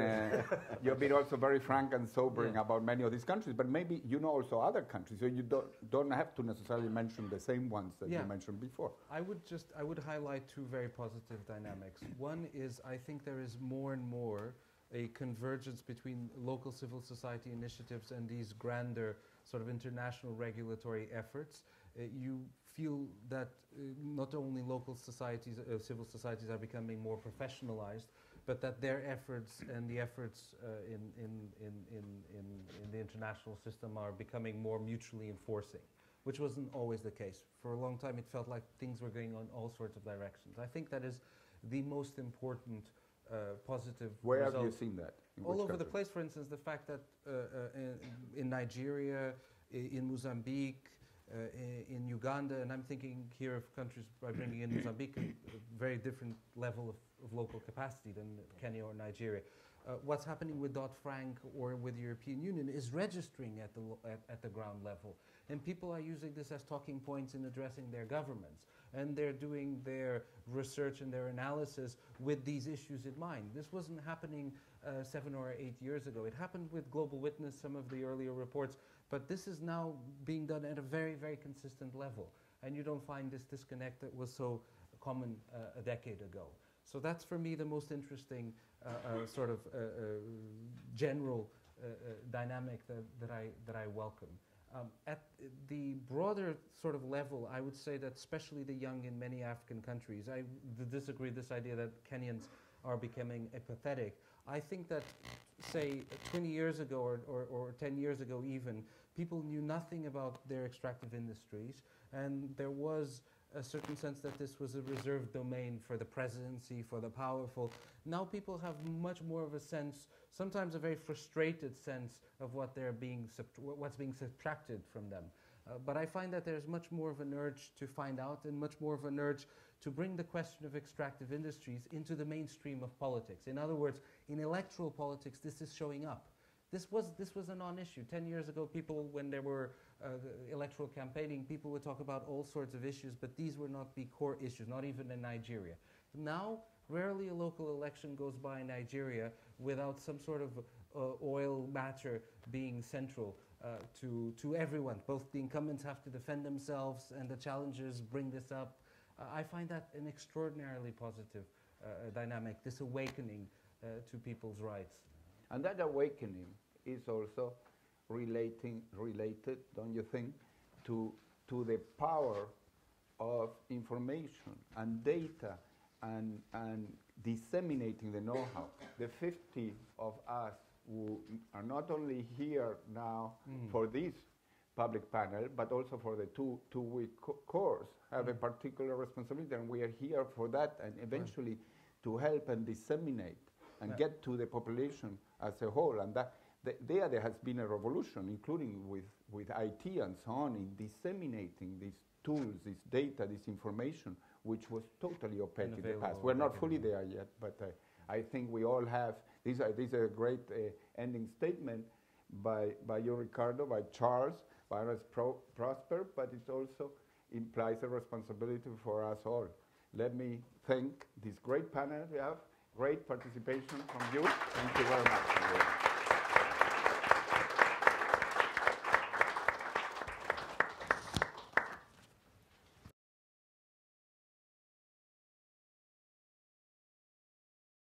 you've been also very frank and sobering Yeah. about many of these countries, but maybe also other countries, so you don't have to necessarily mention the same ones that you mentioned before. I would highlight two very positive dynamics. One is I think there is more and more a convergence between local civil society initiatives and these grander sort of international regulatory efforts. You feel that not only local societies, civil societies are becoming more professionalized, but that their efforts and the efforts in the international system are becoming more mutually enforcing, which wasn't always the case. For a long time, it felt like things were going on all sorts of directions. I think that is the most important positive Where result. have you seen that? All over the place. For instance, the fact that in Nigeria, in Mozambique, in Uganda, and I'm thinking here of countries by bringing in Mozambique, a very different level of local capacity than Kenya or Nigeria. What's happening with Dodd-Frank or with the European Union is registering at the ground level. And people are using this as talking points in addressing their governments. And they're doing their research and their analysis with these issues in mind. This wasn't happening 7 or 8 years ago. It happened with Global Witness, some of the earlier reports, but this is now being done at a very, very consistent level. And you don't find this disconnect that was so common a decade ago. So that's for me the most interesting sort of general dynamic that I welcome. At the broader sort of level, I would say that especially the young in many African countries, I disagree with this idea that Kenyans are becoming apathetic. I think that, say, 20 years ago or 10 years ago even, people knew nothing about their extractive industries, and there was a certain sense that this was a reserved domain for the presidency, for the powerful. Now people have much more of a sense, sometimes a very frustrated sense of what's being subtracted from them. But I find that there's much more of an urge to find out and much more of an urge to bring the question of extractive industries into the mainstream of politics. In other words, in electoral politics, this is showing up. This was a non-issue. 10 years ago, people, when there were electoral campaigning, people would talk about all sorts of issues, but these would not be core issues, not even in Nigeria. Now, rarely a local election goes by in Nigeria without some sort of oil matter being central to everyone. Both the incumbents have to defend themselves and the challengers bring this up. I find that an extraordinarily positive dynamic, this awakening to people's rights. And that awakening is also related, don't you think, to the power of information and data and disseminating the know-how. The 50 of us who are not only here now for this public panel, but also for the two-week course, have a particular responsibility, and we are here for that, and eventually to help and disseminate and get to the population as a whole. And that there has been a revolution, including with IT and so on, in disseminating these tools, this data, this information, which was totally opaque in the past. We're not fully there yet, but I think we all have. This is a great ending statement by you, Ricardo, by Charles, by us Prosper, but it also implies a responsibility for us all. Let me thank this great panel we have. Great participation from you. Thank you very much.